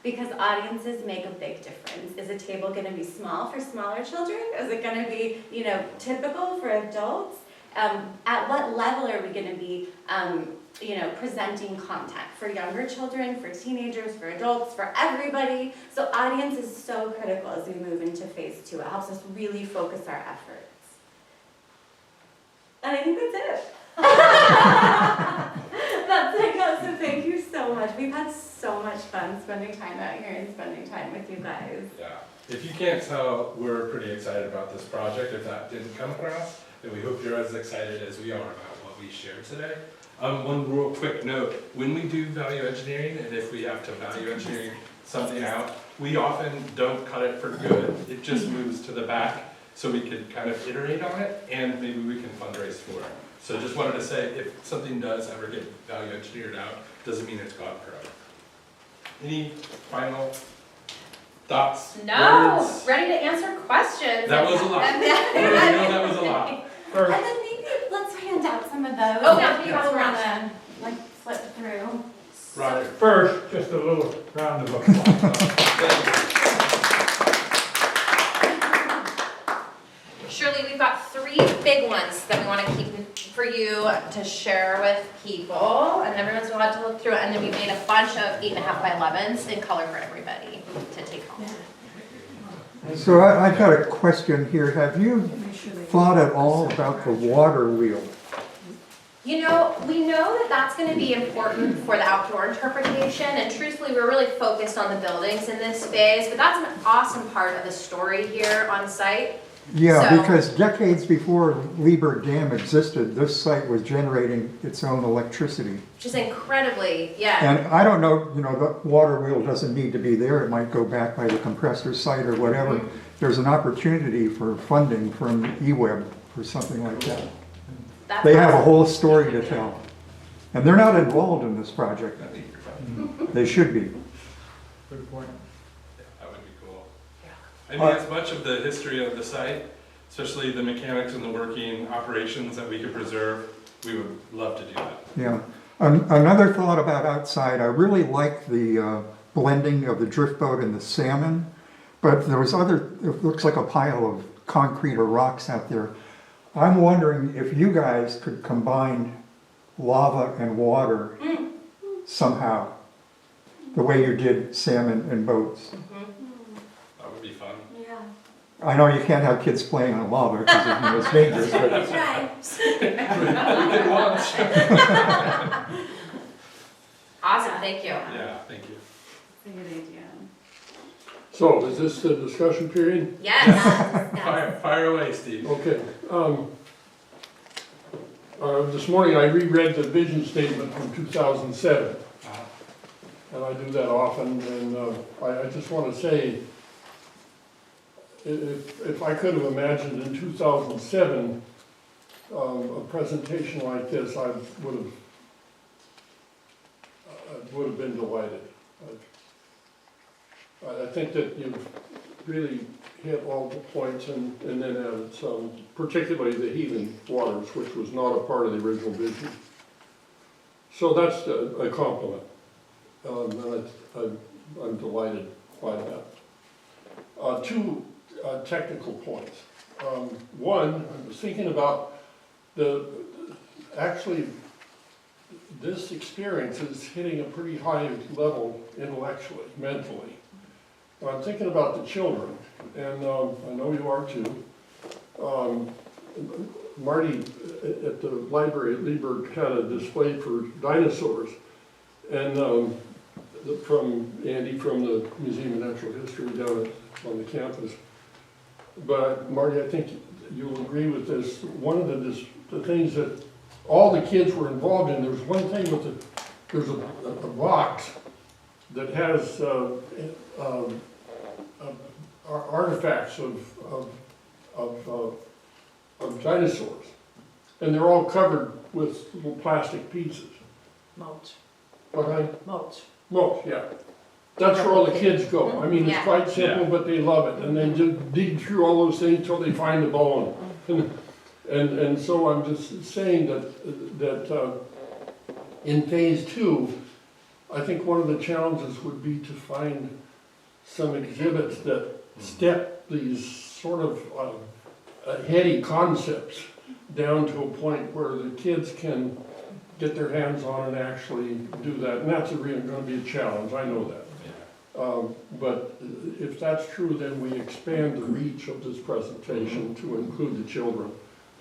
Because audiences make a big difference. Is a table going to be small for smaller children? Is it going to be, typical for adults? At what level are we going to be presenting content for younger children, for teenagers, for adults, for everybody. So audience is so critical as we move into phase 2. It helps us really focus our efforts. And I think that's it. That's it, so thank you so much. We've had so much fun spending time out here and spending time with you guys. Yeah. If you can't tell, we're pretty excited about this project. If that didn't come across, then we hope you're as excited as we are about what we shared today. One real quick note, when we do value engineering, and if we have to value engineer something out, we often don't cut it for good. It just moves to the back so we can kind of iterate on it and maybe we can fundraise for it. So just wanted to say, if something does ever get value engineered out, doesn't mean it's gone forever. Any final thoughts? No, words? ready to answer questions. That was a lot. And I know that was a lot. And then maybe let's hand out some of those. Oh, yeah, If you yeah. wanna flip through. Roger. First, just a little round of applause. Shirley, we've got 3 big ones that we want to keep for you to share with people, and everyone's allowed to look through it, and then we made a bunch of 8.5 by 11s in color for everybody to take home. So I've got a question here. Have you thought at all about the water wheel? You know, we know that that's going to be important for the outdoor interpretation, and truthfully, we're really focused on the buildings in this phase, but that's an awesome part of the story here on site. Yeah, So- because decades before Lieber Dam existed, this site was generating its own electricity. Which is incredibly, yeah. And I don't know, the water wheel doesn't need to be there. It might go back by the compressor site or whatever. There's an opportunity for funding from eWeb for something like that. That's They have a awesome. whole story to tell. And they're not involved in this project. I think you're fine. They should be. Good point. That would be cool. I mean, as much of the history of the site, especially the mechanics and the working operations that we could preserve, we would love to do that. Yeah. Another thought about outside, I really like the blending of the drift boat and the salmon, but there was it looks like a pile of concrete or rocks out there. I'm wondering if you guys could combine lava and water somehow, the way you did salmon and boats. That would be fun. Yeah. I know you can't have kids playing on lava because it's dangerous, but That's right. We could watch. Awesome, thank you. Yeah, thank you. That's a good idea. So, is this the discussion period? Yes. Fire away, Steve. Okay. This morning I reread the vision statement from 2007, and I do that often, and I just want to say, if I could have imagined in 2007 a presentation like this, I would have been delighted. I think that you've really hit all the points and then added some, particularly the healing waters, which was not a part of the original vision. So that's a compliment. And I'm delighted by that. 2 technical points. One, I was thinking about actually this experience is hitting a pretty high level intellectually, mentally. I'm thinking about the children, and I know you are too. Marty at the library at Lieber had a display for dinosaurs, and from Andy from the Museum of Natural History down on the campus. But Marty, I think you'll agree with this. One of the things that all the kids were involved in, there's one thing with there's a box that has artifacts of dinosaurs, and they're all covered with little plastic pieces. Mulch. What Mulch. Mulch, yeah. That's where all the kids go. I mean, it's Yeah. quite simple, but they love it, and they just dig through all those things till they find the bone. And so I'm just saying that in phase 2, I think one of the challenges would be to find some exhibits that step these sort of heady concepts down to a point where the kids can get their hands on and actually do that, and that's really gonna be a challenge, I know that. But if that's true, then we expand the reach of this presentation to include the children.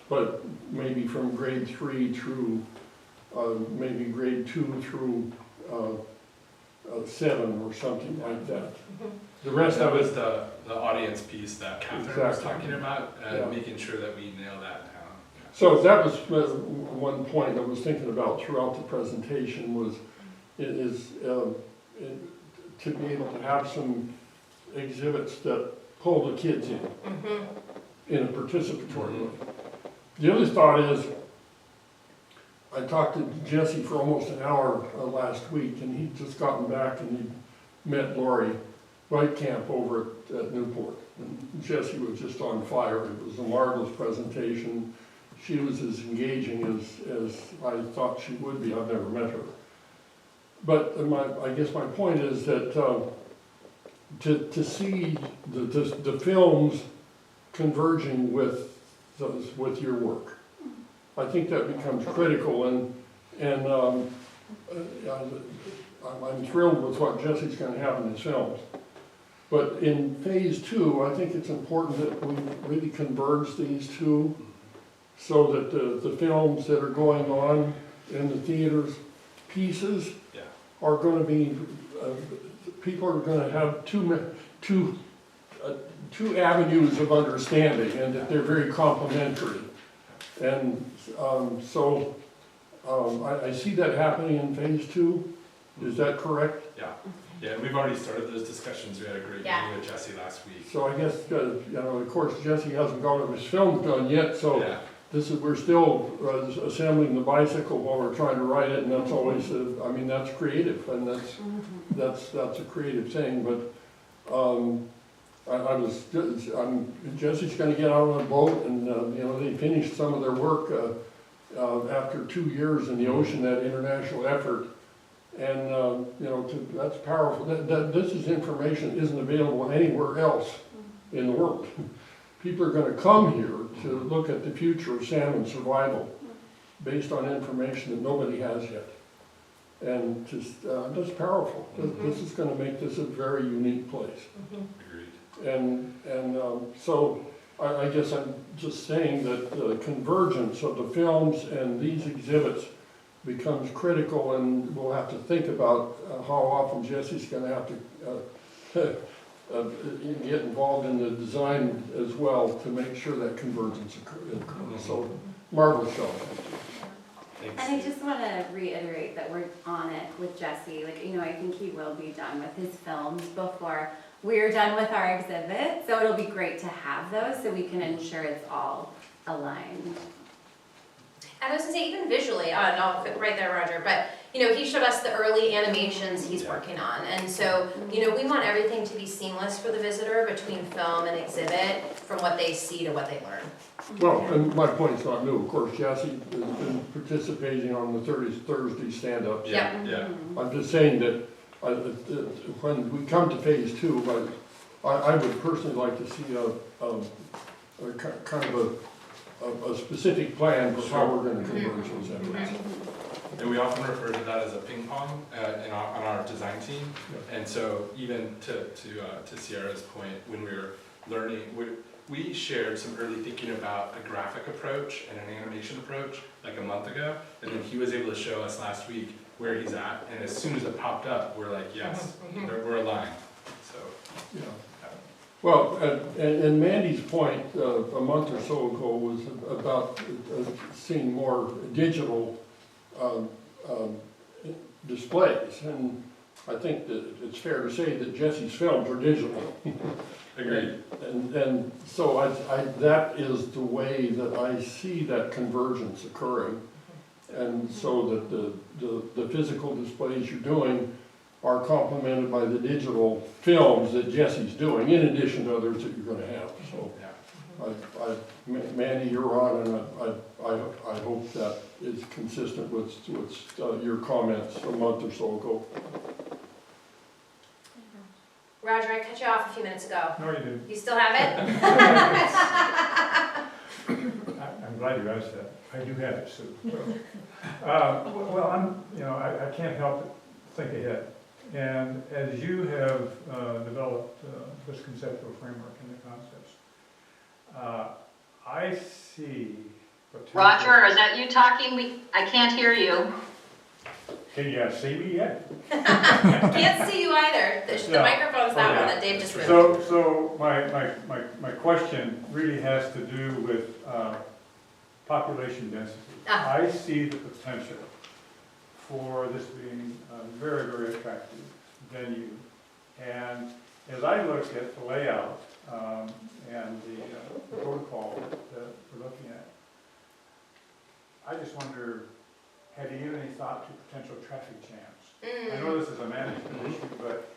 But maybe from grade 3 through, maybe grade 2 through 7 or something like that. The rest That of was it, the audience piece that Catherine was Exactly. talking about, Yeah. making sure that we nail that down. so that was one point I was thinking about throughout the presentation was, to be able to have some exhibits that pull the kids in a participatory way. The other thought is, I talked to Jesse for almost an hour last week, and he'd just gotten back and he met Lori Whitecamp over at Newport. And Jesse was just on fire. It was a marvelous presentation. She was as engaging as I thought she would be. I've never met her. But I guess my point is that to see the films converging with your work, I think that becomes critical, and I'm thrilled with what Jesse's going to have in his films. But in phase 2, I think it's important that we really converge these two, so that the films that are going on in the theaters pieces are going to be, people are going to have two avenues of understanding, and that they're very complementary. And so I see that happening in phase 2. Is that correct? Yeah, and we've already started those discussions. We had a great meeting with Jesse last week. So I guess, of course, Jesse hasn't got his films done yet, so we're still assembling the bicycle while we're trying to write it, and that's always, that's creative, and that's a creative thing. But Jesse's going to get out on a boat, and they finished some of their work after 2 years in the ocean, that international effort. And that's powerful. This is information that isn't available anywhere else in the world. People are going to come here to look at the future of salmon survival based on information that nobody has yet. And that's powerful. This is going to make this a very unique place. Agreed. And so I guess I'm just saying that the convergence of the films and these exhibits becomes critical, and we'll have to think about how often Jesse's going to have to get involved in the design as well to make sure that convergence occurs. So, marvelous job. Thanks. And I just want to reiterate that we're on it with Jesse. I think he will be done with his films before we're done with our exhibit. So it'll be great to have those so we can ensure it's all aligned. And I was gonna say, even visually, no, right there, Roger, but, he showed us the early animations he's working on. And so, we want everything to be seamless for the visitor between film and exhibit, from what they see to what they learn. Well, and my point's not new. Of course, Jesse has been participating on the Thursday stand-ups. Yeah. I'm just saying that when we come to phase 2, I would personally like to see a kind of a specific plan for how we're going to converge those efforts. And we often refer to that as a ping pong on our design team. And so even to Sierra's point, when we were learning, we shared some early thinking about a graphic approach and an animation approach like a month ago. And then he was able to show us last week where he's at. And as soon as it popped up, we're like, yes, we're aligned. So, Well, and Mandy's point a month or so ago was about seeing more digital displays, and I think that it's fair to say that Jesse's films are digital. agreed. And so that is the way that I see that convergence occurring, and so that the physical displays you're doing are complemented by the digital films that Jesse's doing, in addition to others that you're going to have. So, Mandy, you're on, and I hope that is consistent with your comments a month or so ago. Roger, I cut you off a few minutes ago. No, you didn't. You still have it? I'm I'm glad you asked that. I do have it, Sue. Well, I can't help but think ahead. And as you have developed this conceptual framework and the concepts, I see potential. Roger, is that you talking? I can't hear you. Can you see me yet? Can't see you either. The Yeah. microphone's that Oh, yeah. one that Dave just moved. So my question really has to do with population density. Ah. I see the potential for this being a very, very attractive venue. And as I look at the layout and the protocol that we're looking at, I just wonder, have you given any thought to potential traffic jams? I know this is a management issue, but,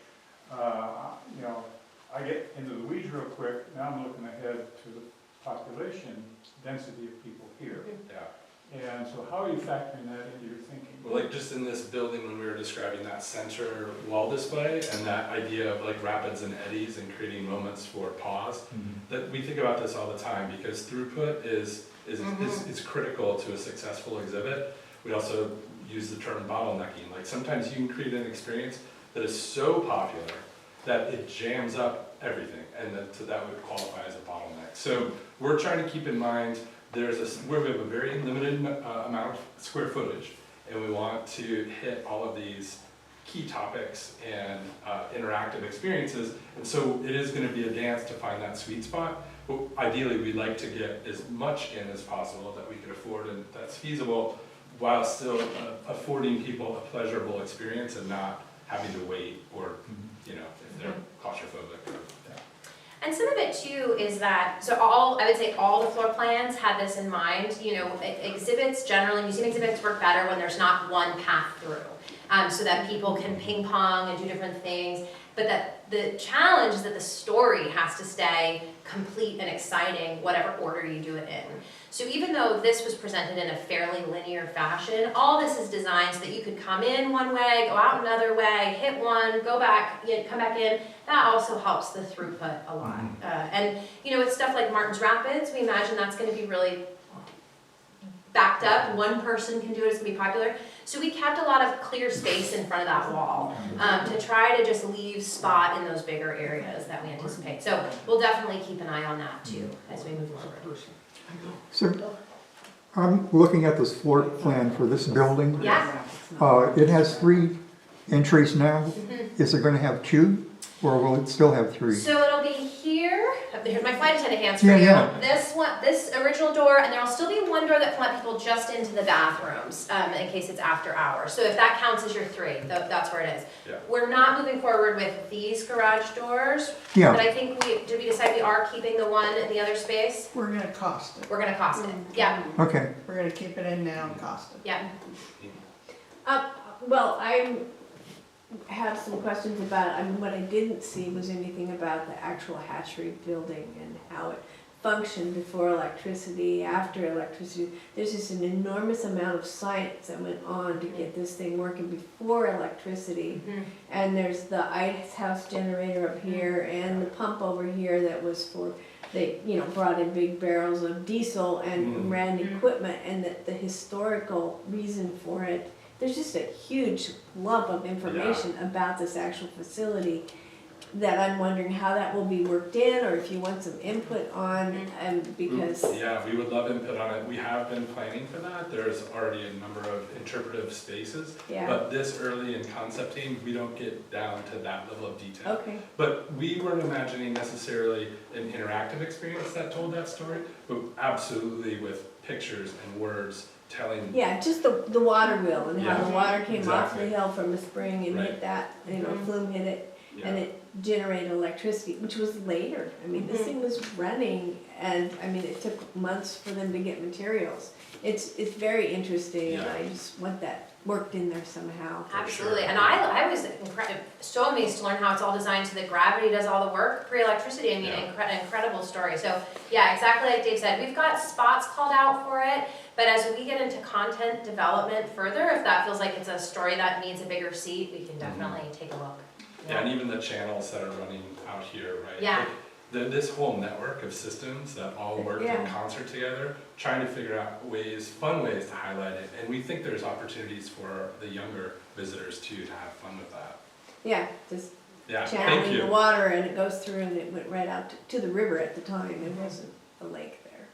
I get into the weeds real quick, now I'm looking ahead to the population density of people here. Yeah. And so how are you factoring that into your thinking? Well, like just in this building, when we were describing that center wall display and that idea of like rapids and eddies and creating moments for pause, that we think about this all the time because throughput is critical to a successful exhibit. We also use the term bottlenecking. Like sometimes you can create an experience that is so popular that it jams up everything, and that would qualify as a bottleneck. So we're trying to keep in mind where we have a very limited amount of square footage, and we want to hit all of these key topics and interactive experiences. And so it is going to be a dance to find that sweet spot. But ideally, we'd like to get as much in as possible that we can afford and that's feasible, while still affording people a pleasurable experience and not having to wait or, if they're claustrophobic. And some of it too is that, I would say all the floor plans had this in mind. Exhibits generally, museum exhibits work better when there's not one path through, so that people can ping pong and do different things. But that the challenge is that the story has to stay complete and exciting, whatever order you do it in. So even though this was presented in a fairly linear fashion, all this is designed so that you could come in one way, go out another way, hit one, go back, come back in. That also helps the throughput a lot. And with stuff like Martin's Rapids, we imagine that's going to be really backed up. One person can do it, it's going to be popular. So we kept a lot of clear space in front of that wall to try to just leave spot in those bigger areas that we anticipate. So we'll definitely keep an eye on that too as we move forward. So I'm looking at this floor plan for this building. Yeah. It has 3 entries now. Is it going to have 2? Or will it still have 3? So it'll be here. Here's my flight attendant hands for Yeah, you. yeah. This original door, and there will still be one door that can let people just into the bathrooms in case it's after hours. So if that counts as your 3, that's where it is. Yeah. We're not moving forward with these garage doors, Yeah. but I think did we decide we are keeping the one in the other space? We're gonna cost it. We're gonna cost it. Yeah, Okay. We're gonna keep it in now and cost it. yeah. Well, I have some questions about it. What I didn't see was anything about the actual hatchery building and how it functioned before electricity, after electricity. There's just an enormous amount of science that went on to get this thing working before electricity. And there's the ice house generator up here and the pump over here that was for, they brought in big barrels of diesel and ran equipment, and the historical reason for it. There's just a huge lump of information about this actual facility that I'm wondering how that will be worked in, or if you want some input on, because... Yeah, we would love input on it. We have been planning for that. There's already a number of interpretive spaces, but this early in concepting, we don't get down to that level of detail. Okay. But we weren't imagining necessarily an interactive experience that told that story, but absolutely with pictures and words telling. Yeah, just the water wheel and how the water came off the Exactly. hill from the spring and hit that, flume hit it, and it generated electricity, which was later. I mean, this thing was running, and it took months for them to get materials. It's very interesting, and I just want that worked in there somehow. Absolutely, and I was so amazed to learn how it's all designed so that gravity does all the work pre-electricity. Incredible story. So yeah, exactly like Dave said, we've got spots called out for it, but as we get into content development further, if that feels like it's a story that needs a bigger seat, we can definitely take a look. Yeah, and even the channels that are running out here, right? Yeah. Like, this whole network of systems that all work in concert together trying to figure out fun ways to highlight it. And we think there's opportunities for the younger visitors too to have fun with that. Yeah, just Yeah, thank channeling the you. water and it goes through and it went right out to the river at the time. It wasn't a lake there.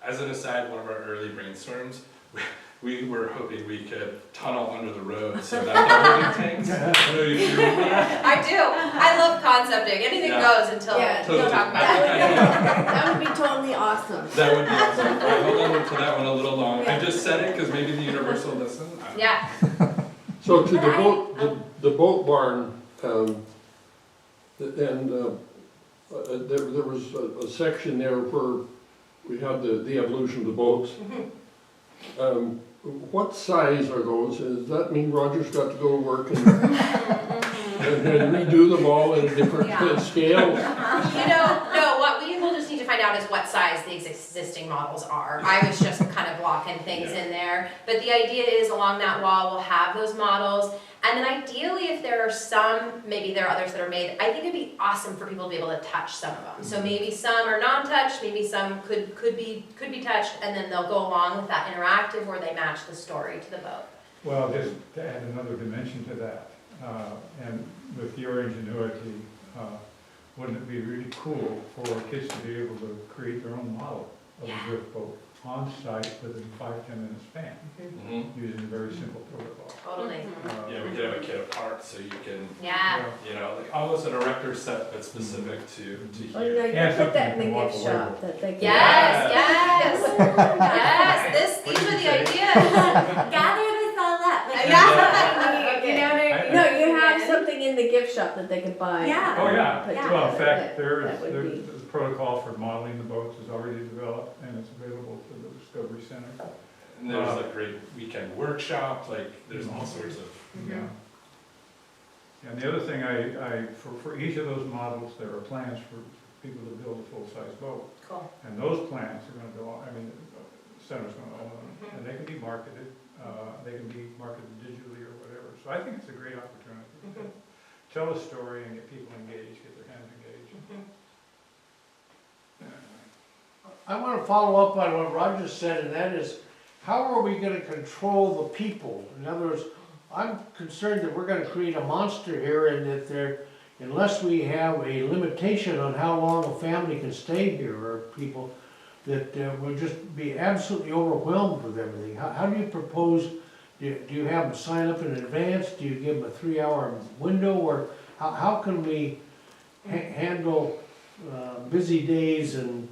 As an aside, one of our early brainstorms, we were hoping we could tunnel under the road so that the holding tanks. I don't know if you remember that. I do. I love concepting. Anything Yeah. goes until Yeah, we totally. talk about I it. think I That would be totally awesome. That would be awesome. I hold on to that one a little long. I just said it because maybe the universe will listen. I don't know. Yeah. So to the boat barn, there was a section there where we had the evolution of the boats. What size are those? Does that mean Roger's got to go to work and redo them all in a different scale? No, what we will just need to find out is what size the existing models are. I was just kind of blocking things in there. But the idea is along that wall, we'll have those models. And then ideally, if there are some, maybe there are others that are made, I think it'd be awesome for people to be able to touch some of them. So maybe some are non-touched, maybe some could be touched, and then they'll go along with that interactive where they match the story to the boat. Well, just to add another dimension to that, and with your ingenuity, wouldn't it be really cool for kids to be able to create their own model of a drift boat on site within 5-10 minute span, using a very simple protocol? Totally. Yeah, we could have a kit of parts so you can, Yeah. like almost an erector set that's specific to Oh, you here. know, you Yeah, put that in the something you can gift walk away shop with. that they can. Yes. These were the ideas. Gather this all up. Like, You know what I mean? No, you have something in the gift shop that they could buy. Yeah. Oh, yeah. Put Yeah. Well, in together. fact, there That is, would be- the protocol for modeling the boats is already developed, and it's available to the Discovery Center. And there's a great weekend workshop, like there's all sorts of. Yeah. And the other thing for each of those models, there are plans for people to build a full-size boat. Cool. And those plans are gonna go, the center's gonna own them, and they can be marketed digitally or whatever. So I think it's a great opportunity to tell a story and get people engaged, get their hands engaged. I want to follow up on what Roger said, and that is, how are we going to control the people? In other words, I'm concerned that we're going to create a monster here, and that unless we have a limitation on how long a family can stay here, or people, that we'll just be absolutely overwhelmed with everything. How do you propose, do you have them sign up in advance? Do you give them a 3-hour window? Or how can we handle busy days and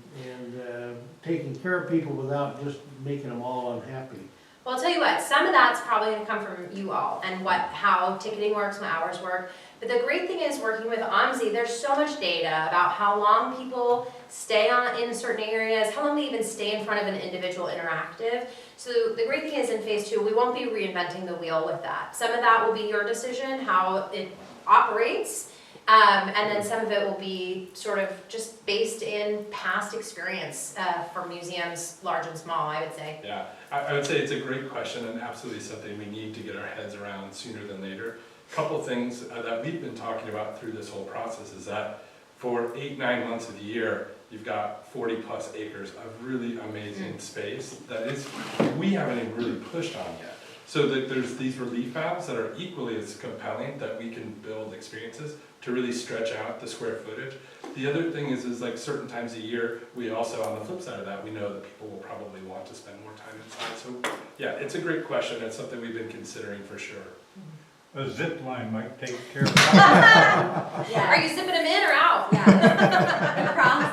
taking care of people without just making them all unhappy? Well, I'll tell you what, some of that's probably gonna come from you all and how ticketing works, how hours work. But the great thing is working with OMSI, there's so much data about how long people stay in certain areas, how long they even stay in front of an individual interactive. So the great thing is in phase 2, we won't be reinventing the wheel with that. Some of that will be your decision, how it operates. And then some of it will be sort of just based in past experience for museums, large and small, I would say. Yeah, I would say it's a great question and absolutely something we need to get our heads around sooner than later. A couple things that we've been talking about through this whole process is that for 8-9 months of the year, you've got 40+ acres of really amazing space that we haven't even really pushed on yet. So that there's these relief valves that are equally as compelling that we can build experiences to really stretch out the square footage. The other thing is like certain times a year, we also, on the flip side of that, we know that people will probably want to spend more time inside. So yeah, it's a great question. It's something we've been considering for sure. A zip line might take care of that. Yeah. Are you zipping them in or out? Across.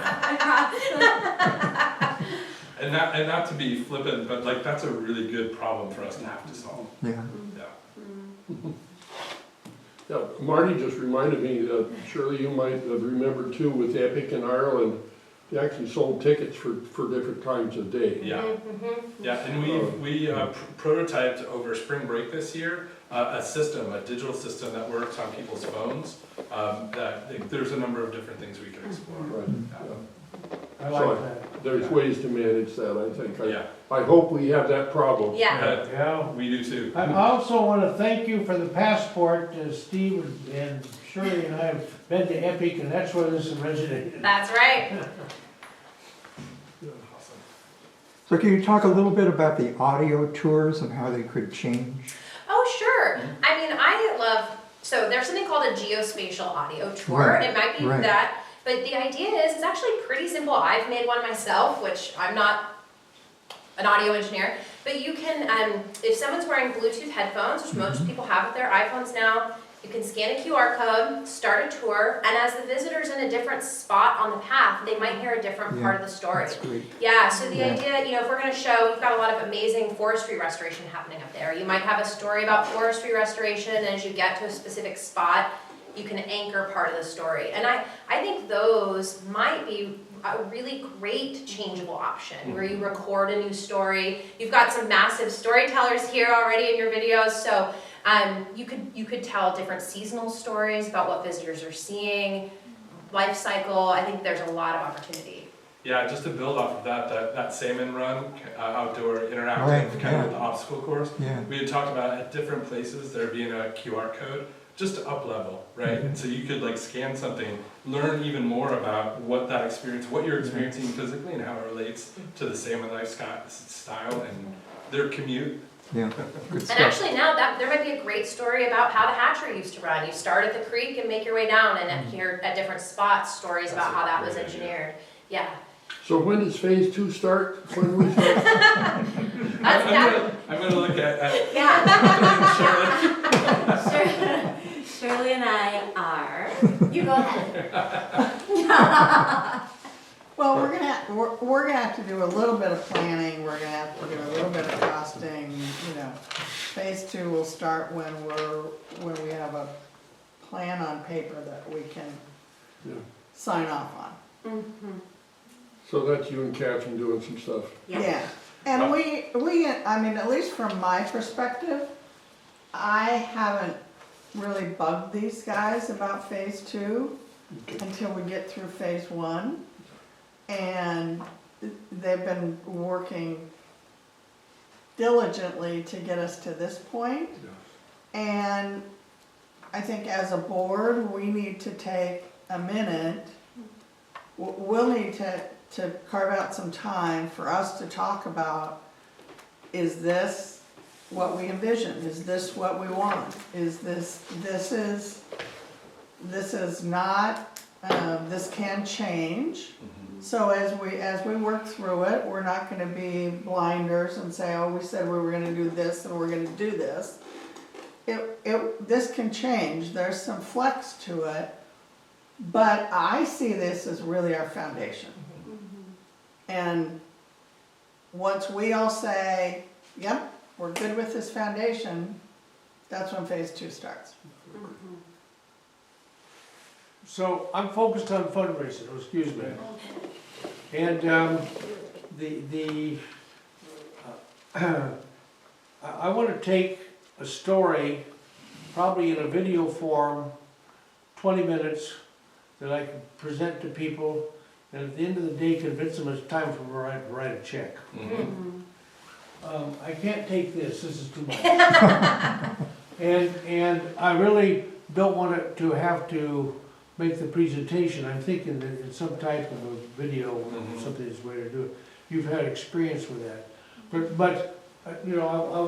And not to be flippant, but like that's a really good problem for us to have to solve. Yeah. Yeah. Yeah, Marty just reminded me, surely you might have remembered too, with Epic in Ireland, they actually sold tickets for different times of day. Yeah, yeah, and we prototyped over spring break this year a digital system that works on people's phones. There's a number of different things we can explore. Right. I like that. There's ways to manage that, I think. Yeah. I hope we have that problem. Yeah. Yeah. We do too. I also want to thank you for the passport. Steve and Shirley and I have been to Epic, and that's where this originated. That's right. Awesome. So can you talk a little bit about the audio tours and how they could change? Oh, sure. I mean, I love, so there's something called a geospatial audio tour. Right, It might be right. that, but the idea is it's actually pretty simple. I've made one myself, which I'm not an audio engineer, but you can, if someone's wearing Bluetooth headphones, which most people have with their iPhones now, you can scan a QR code, start a tour, and as the visitor's in a different spot on the path, they might hear a different part of the story. That's great. Yeah, so the Yeah. idea, you know, if we're gonna show, you've got a lot of amazing forestry restoration happening up there. You might have a story about forestry restoration, and as you get to a specific spot, you can anchor part of the story. And I think those might be a really great changeable option, where you record a new story. You've got some massive storytellers here already in your videos, so you could tell different seasonal stories about what visitors are seeing, life cycle. I think there's a lot of opportunity. Yeah, just to build off of that salmon run, outdoor interactive Right, kind yeah. of obstacle course, Yeah. we had talked about at different places there being a QR code just to up level, right? And so you could like scan something, learn even more about what that experience, what you're experiencing physically and how it relates to the salmon lifestyle and their commute. Yeah, good And stuff. actually now there might be a great story about how the hatchery used to run. You start at the creek and make your way down, and hear at different spots stories about how that was engineered. Yeah. So when does phase 2 start? When do we start? That's I'm gonna look at Yeah. Shirley and I are. You go ahead. Well, we're gonna have to do a little bit of planning, we're gonna have to do a little bit of costing, you know. Phase 2 will start when we have a plan on paper that we can Yeah. sign off on. So that's you and Catherine doing some stuff. Yeah, and I mean, at least from my perspective, I haven't really bugged these guys about phase 2 until we get through phase 1. And they've been working diligently to get us to this point. And I think as a board, we need to take a minute, we'll need to carve out some time for us to talk about, is this what we envision? Is this what we want? Is this is not, this can change. So as we work through it, we're not gonna be blinders and say, oh, we said we were gonna do this and we're gonna do this. This can change, there's some flex to it, but I see this as really our foundation. And once we all say, yep, we're good with this foundation, that's when phase 2 starts. So I'm focused on fundraising, excuse me. And I want to take a story, probably in a video form, 20 minutes, that I can present to people, and at the end of the day convince them it's time for me to write a check. I can't take this is too much. And I really don't want it to have to make the presentation. I'm thinking that in some type of a video or something is the way to do it. You've had experience with that. But you know, I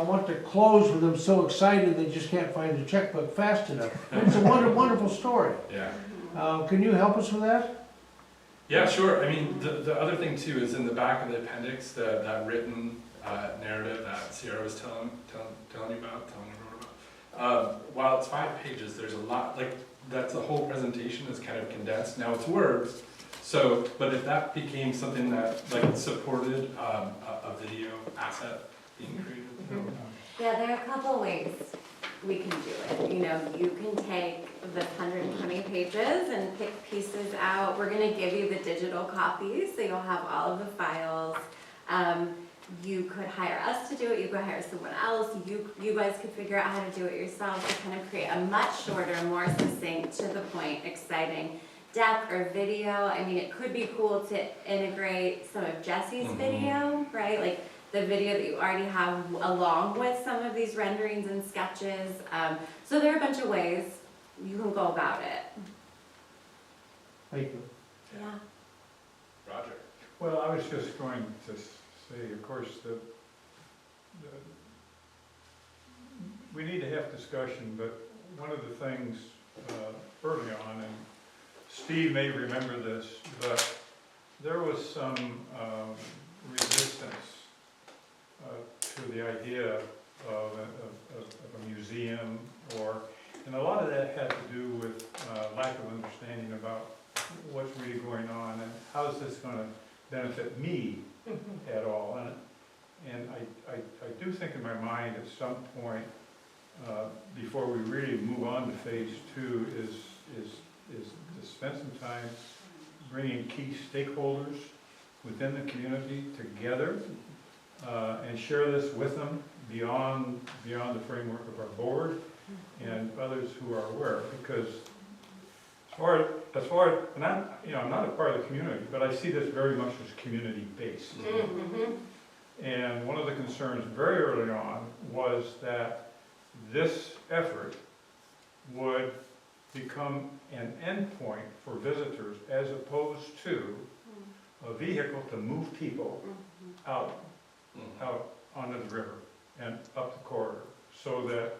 want to close with them so excited they just can't find the checkbook fast enough. It's a wonderful story. Yeah. Can you help us with that? Yeah, sure. I mean, the other thing too is in the back of the appendix, that written narrative that Sierra was telling you about. While it's 5 pages, there's a lot, like, that's the whole presentation is kind of condensed. Now it's words, so, but if that became something that, like, supported a video asset being created. Yeah, there are a couple ways we can do it. You know, you can take the 120 pages and pick pieces out. We're gonna give you the digital copies, so you'll have all of the files. You could hire us to do it, you could hire someone else, you guys could figure out how to do it yourselves to kind of create a much shorter, more succinct, to the point, exciting deck or video. I mean, it could be cool to integrate some of Jesse's video, right? Like the video that you already have along with some of these renderings and sketches. So there are a bunch of ways you can go about it. Thank you. Yeah. Roger. Well, I was just going to say, of course, we need to have discussion, but one of the things early on, and Steve may remember this, but there was some resistance to the idea of a museum, and a lot of that had to do with lack of understanding about what's really going on and how is this going to benefit me at all. And I do think in my mind at some point, before we really move on to phase 2, is to spend some time bringing key stakeholders within the community together and share this with them beyond the framework of our board and others who are aware. Because as far as, and I'm not a part of the community, but I see this very much as community-based. And one of the concerns very early on was that this effort would become an endpoint for visitors as opposed to a vehicle to move people out onto the river and up the corridor, so that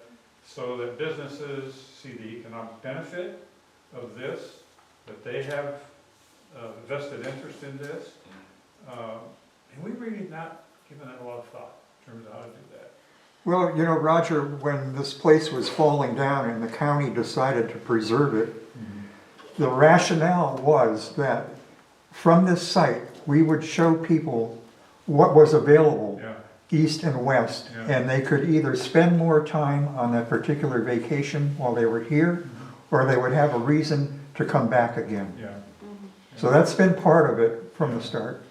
businesses see the economic benefit of this, that they have a vested interest in this, and we've really not given that a lot of thought in terms of how to do that. Well, you know, Roger, when this place was falling down and the county decided to preserve it, the rationale was that from this site, we would show people what was available east and west, and they could either spend more time on that particular vacation while they were here, or they would have a reason to come back again. So that's been part of it from the start.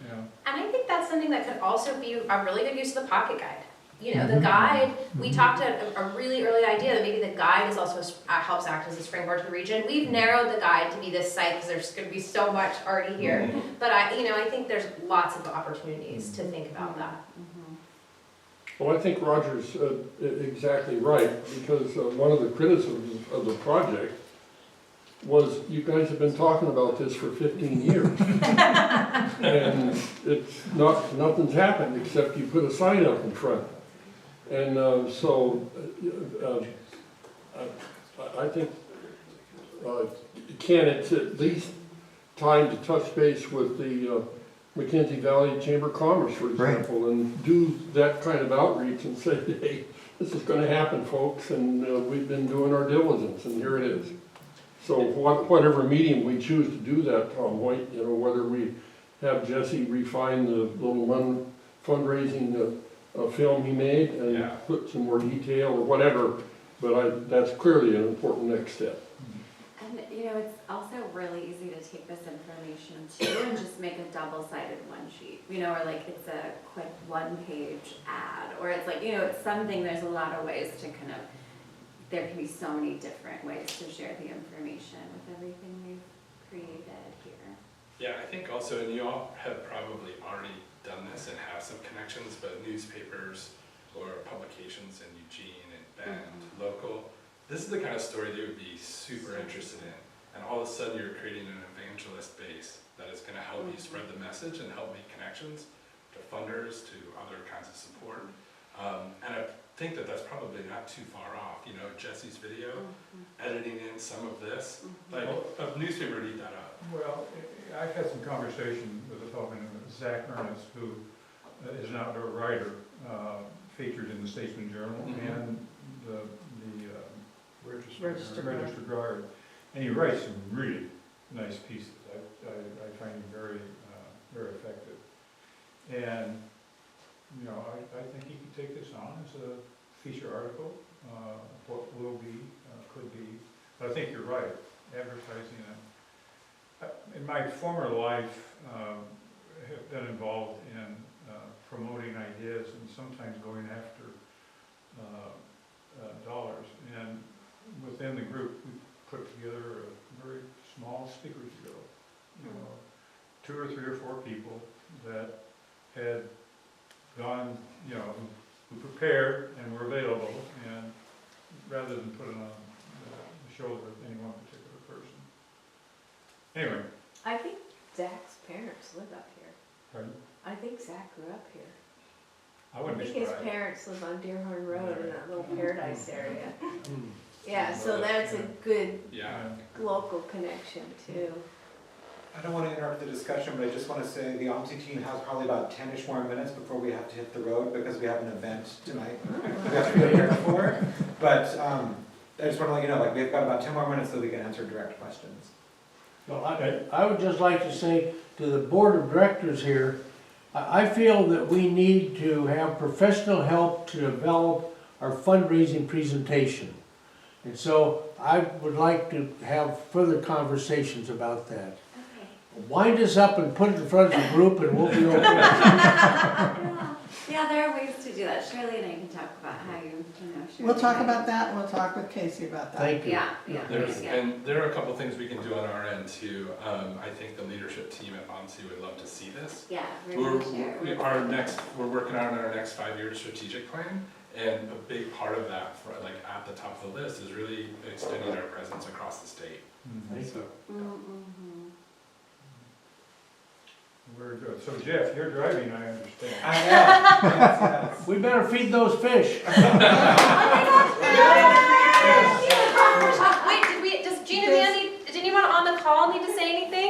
And I think that's something that could also be a really good use of the pocket guide. You know, the guide, we talked a really early idea that maybe the guide is also helps act as a springboard to the region. We've narrowed the guide to be this site because there's going to be so much already here. But I think there's lots of opportunities to think about that. Well, I think Roger's exactly right, because one of the criticisms of the project was you guys have been talking about this for 15 years. And nothing's happened except you put a sign up in front. And I think, Ken, it's at least time to touch base with the McKenzie Valley Chamber of Commerce, for example, and do that kind of outreach and say, hey, this is going to happen, folks, and we've been doing our diligence, and here it is. So whatever medium we choose to do that, Tom White, you know, whether we have Jesse refine the little fundraising film he made and put some more detail or whatever, but that's clearly an important next step. And you know, it's also really easy to take this information too and just make a double-sided one sheet, you know, or like it's a quick one-page ad, or it's like, you know, it's something, there's a lot of ways to kind of, there can be so many different ways to share the information with everything we've created here. Yeah, I think also, and you all have probably already done this and have some connections, but newspapers or publications in Eugene and Bend, local, this is the kind of story they would be super interested in. And all of a sudden you're creating an evangelist base that is going to help you spread the message and help make connections to funders, to other kinds of support. And I think that that's probably not too far off. You know, Jesse's video, editing in some of this, like a newspaper would eat that up. Well, I've had some conversation with a fellow named Zach Ernest, who is an outdoor writer, featured in the Statesman Journal and the Register Guard, and he writes some really nice pieces. I find him very, very effective. And you know, I think he could take this on as a feature article. What will be, could be. But I think you're right. Advertising it. In my former life, have been involved in promoting ideas and sometimes going after dollars. And within the group, we put together a very small speakers bureau. You know, 2 or 3 or 4 people that had gone, you know, who prepared and were available, and rather than put it on the shoulder of any one particular person. Anyway. I think Zach's parents live up here. Pardon? I think Zach grew up here. I I wouldn't be think his surprised. parents live on Deerhorn Road in that little paradise area. Hmm. Yeah, so that's a good Yeah. local connection too. I don't want to interrupt the discussion, but I just want to say the OMSI team has probably about 10-ish more minutes before we have to hit the road because we have an event tonight. We have to be prepared for. But I just want to let you know, like, we've got about 10 more minutes so we can answer direct questions. Well, I would just like to say to the board of directors here, I feel that we need to have professional help to develop our fundraising presentation. And so I would like to have further conversations about that. Wind us up and put it in front of the group and we'll be okay. Yeah, there are ways to do that. Shirley and I can talk about how you know. We'll talk about that, and we'll talk with Casey about that. Thank you. Yeah, yeah. And there are a couple things we can do on our end too. I think the leadership team at OMSI would love to see this. Yeah, we're gonna share. We're working on our next 5-year strategic plan, and a big part of that, like at the top of the list, is really extending our presence across the state. Thank you. Very good. So Jeff, you're driving, I understand. I am. Yes. We better feed those fish. Wait, does Gina, Mandy, did anyone on the call need to say anything?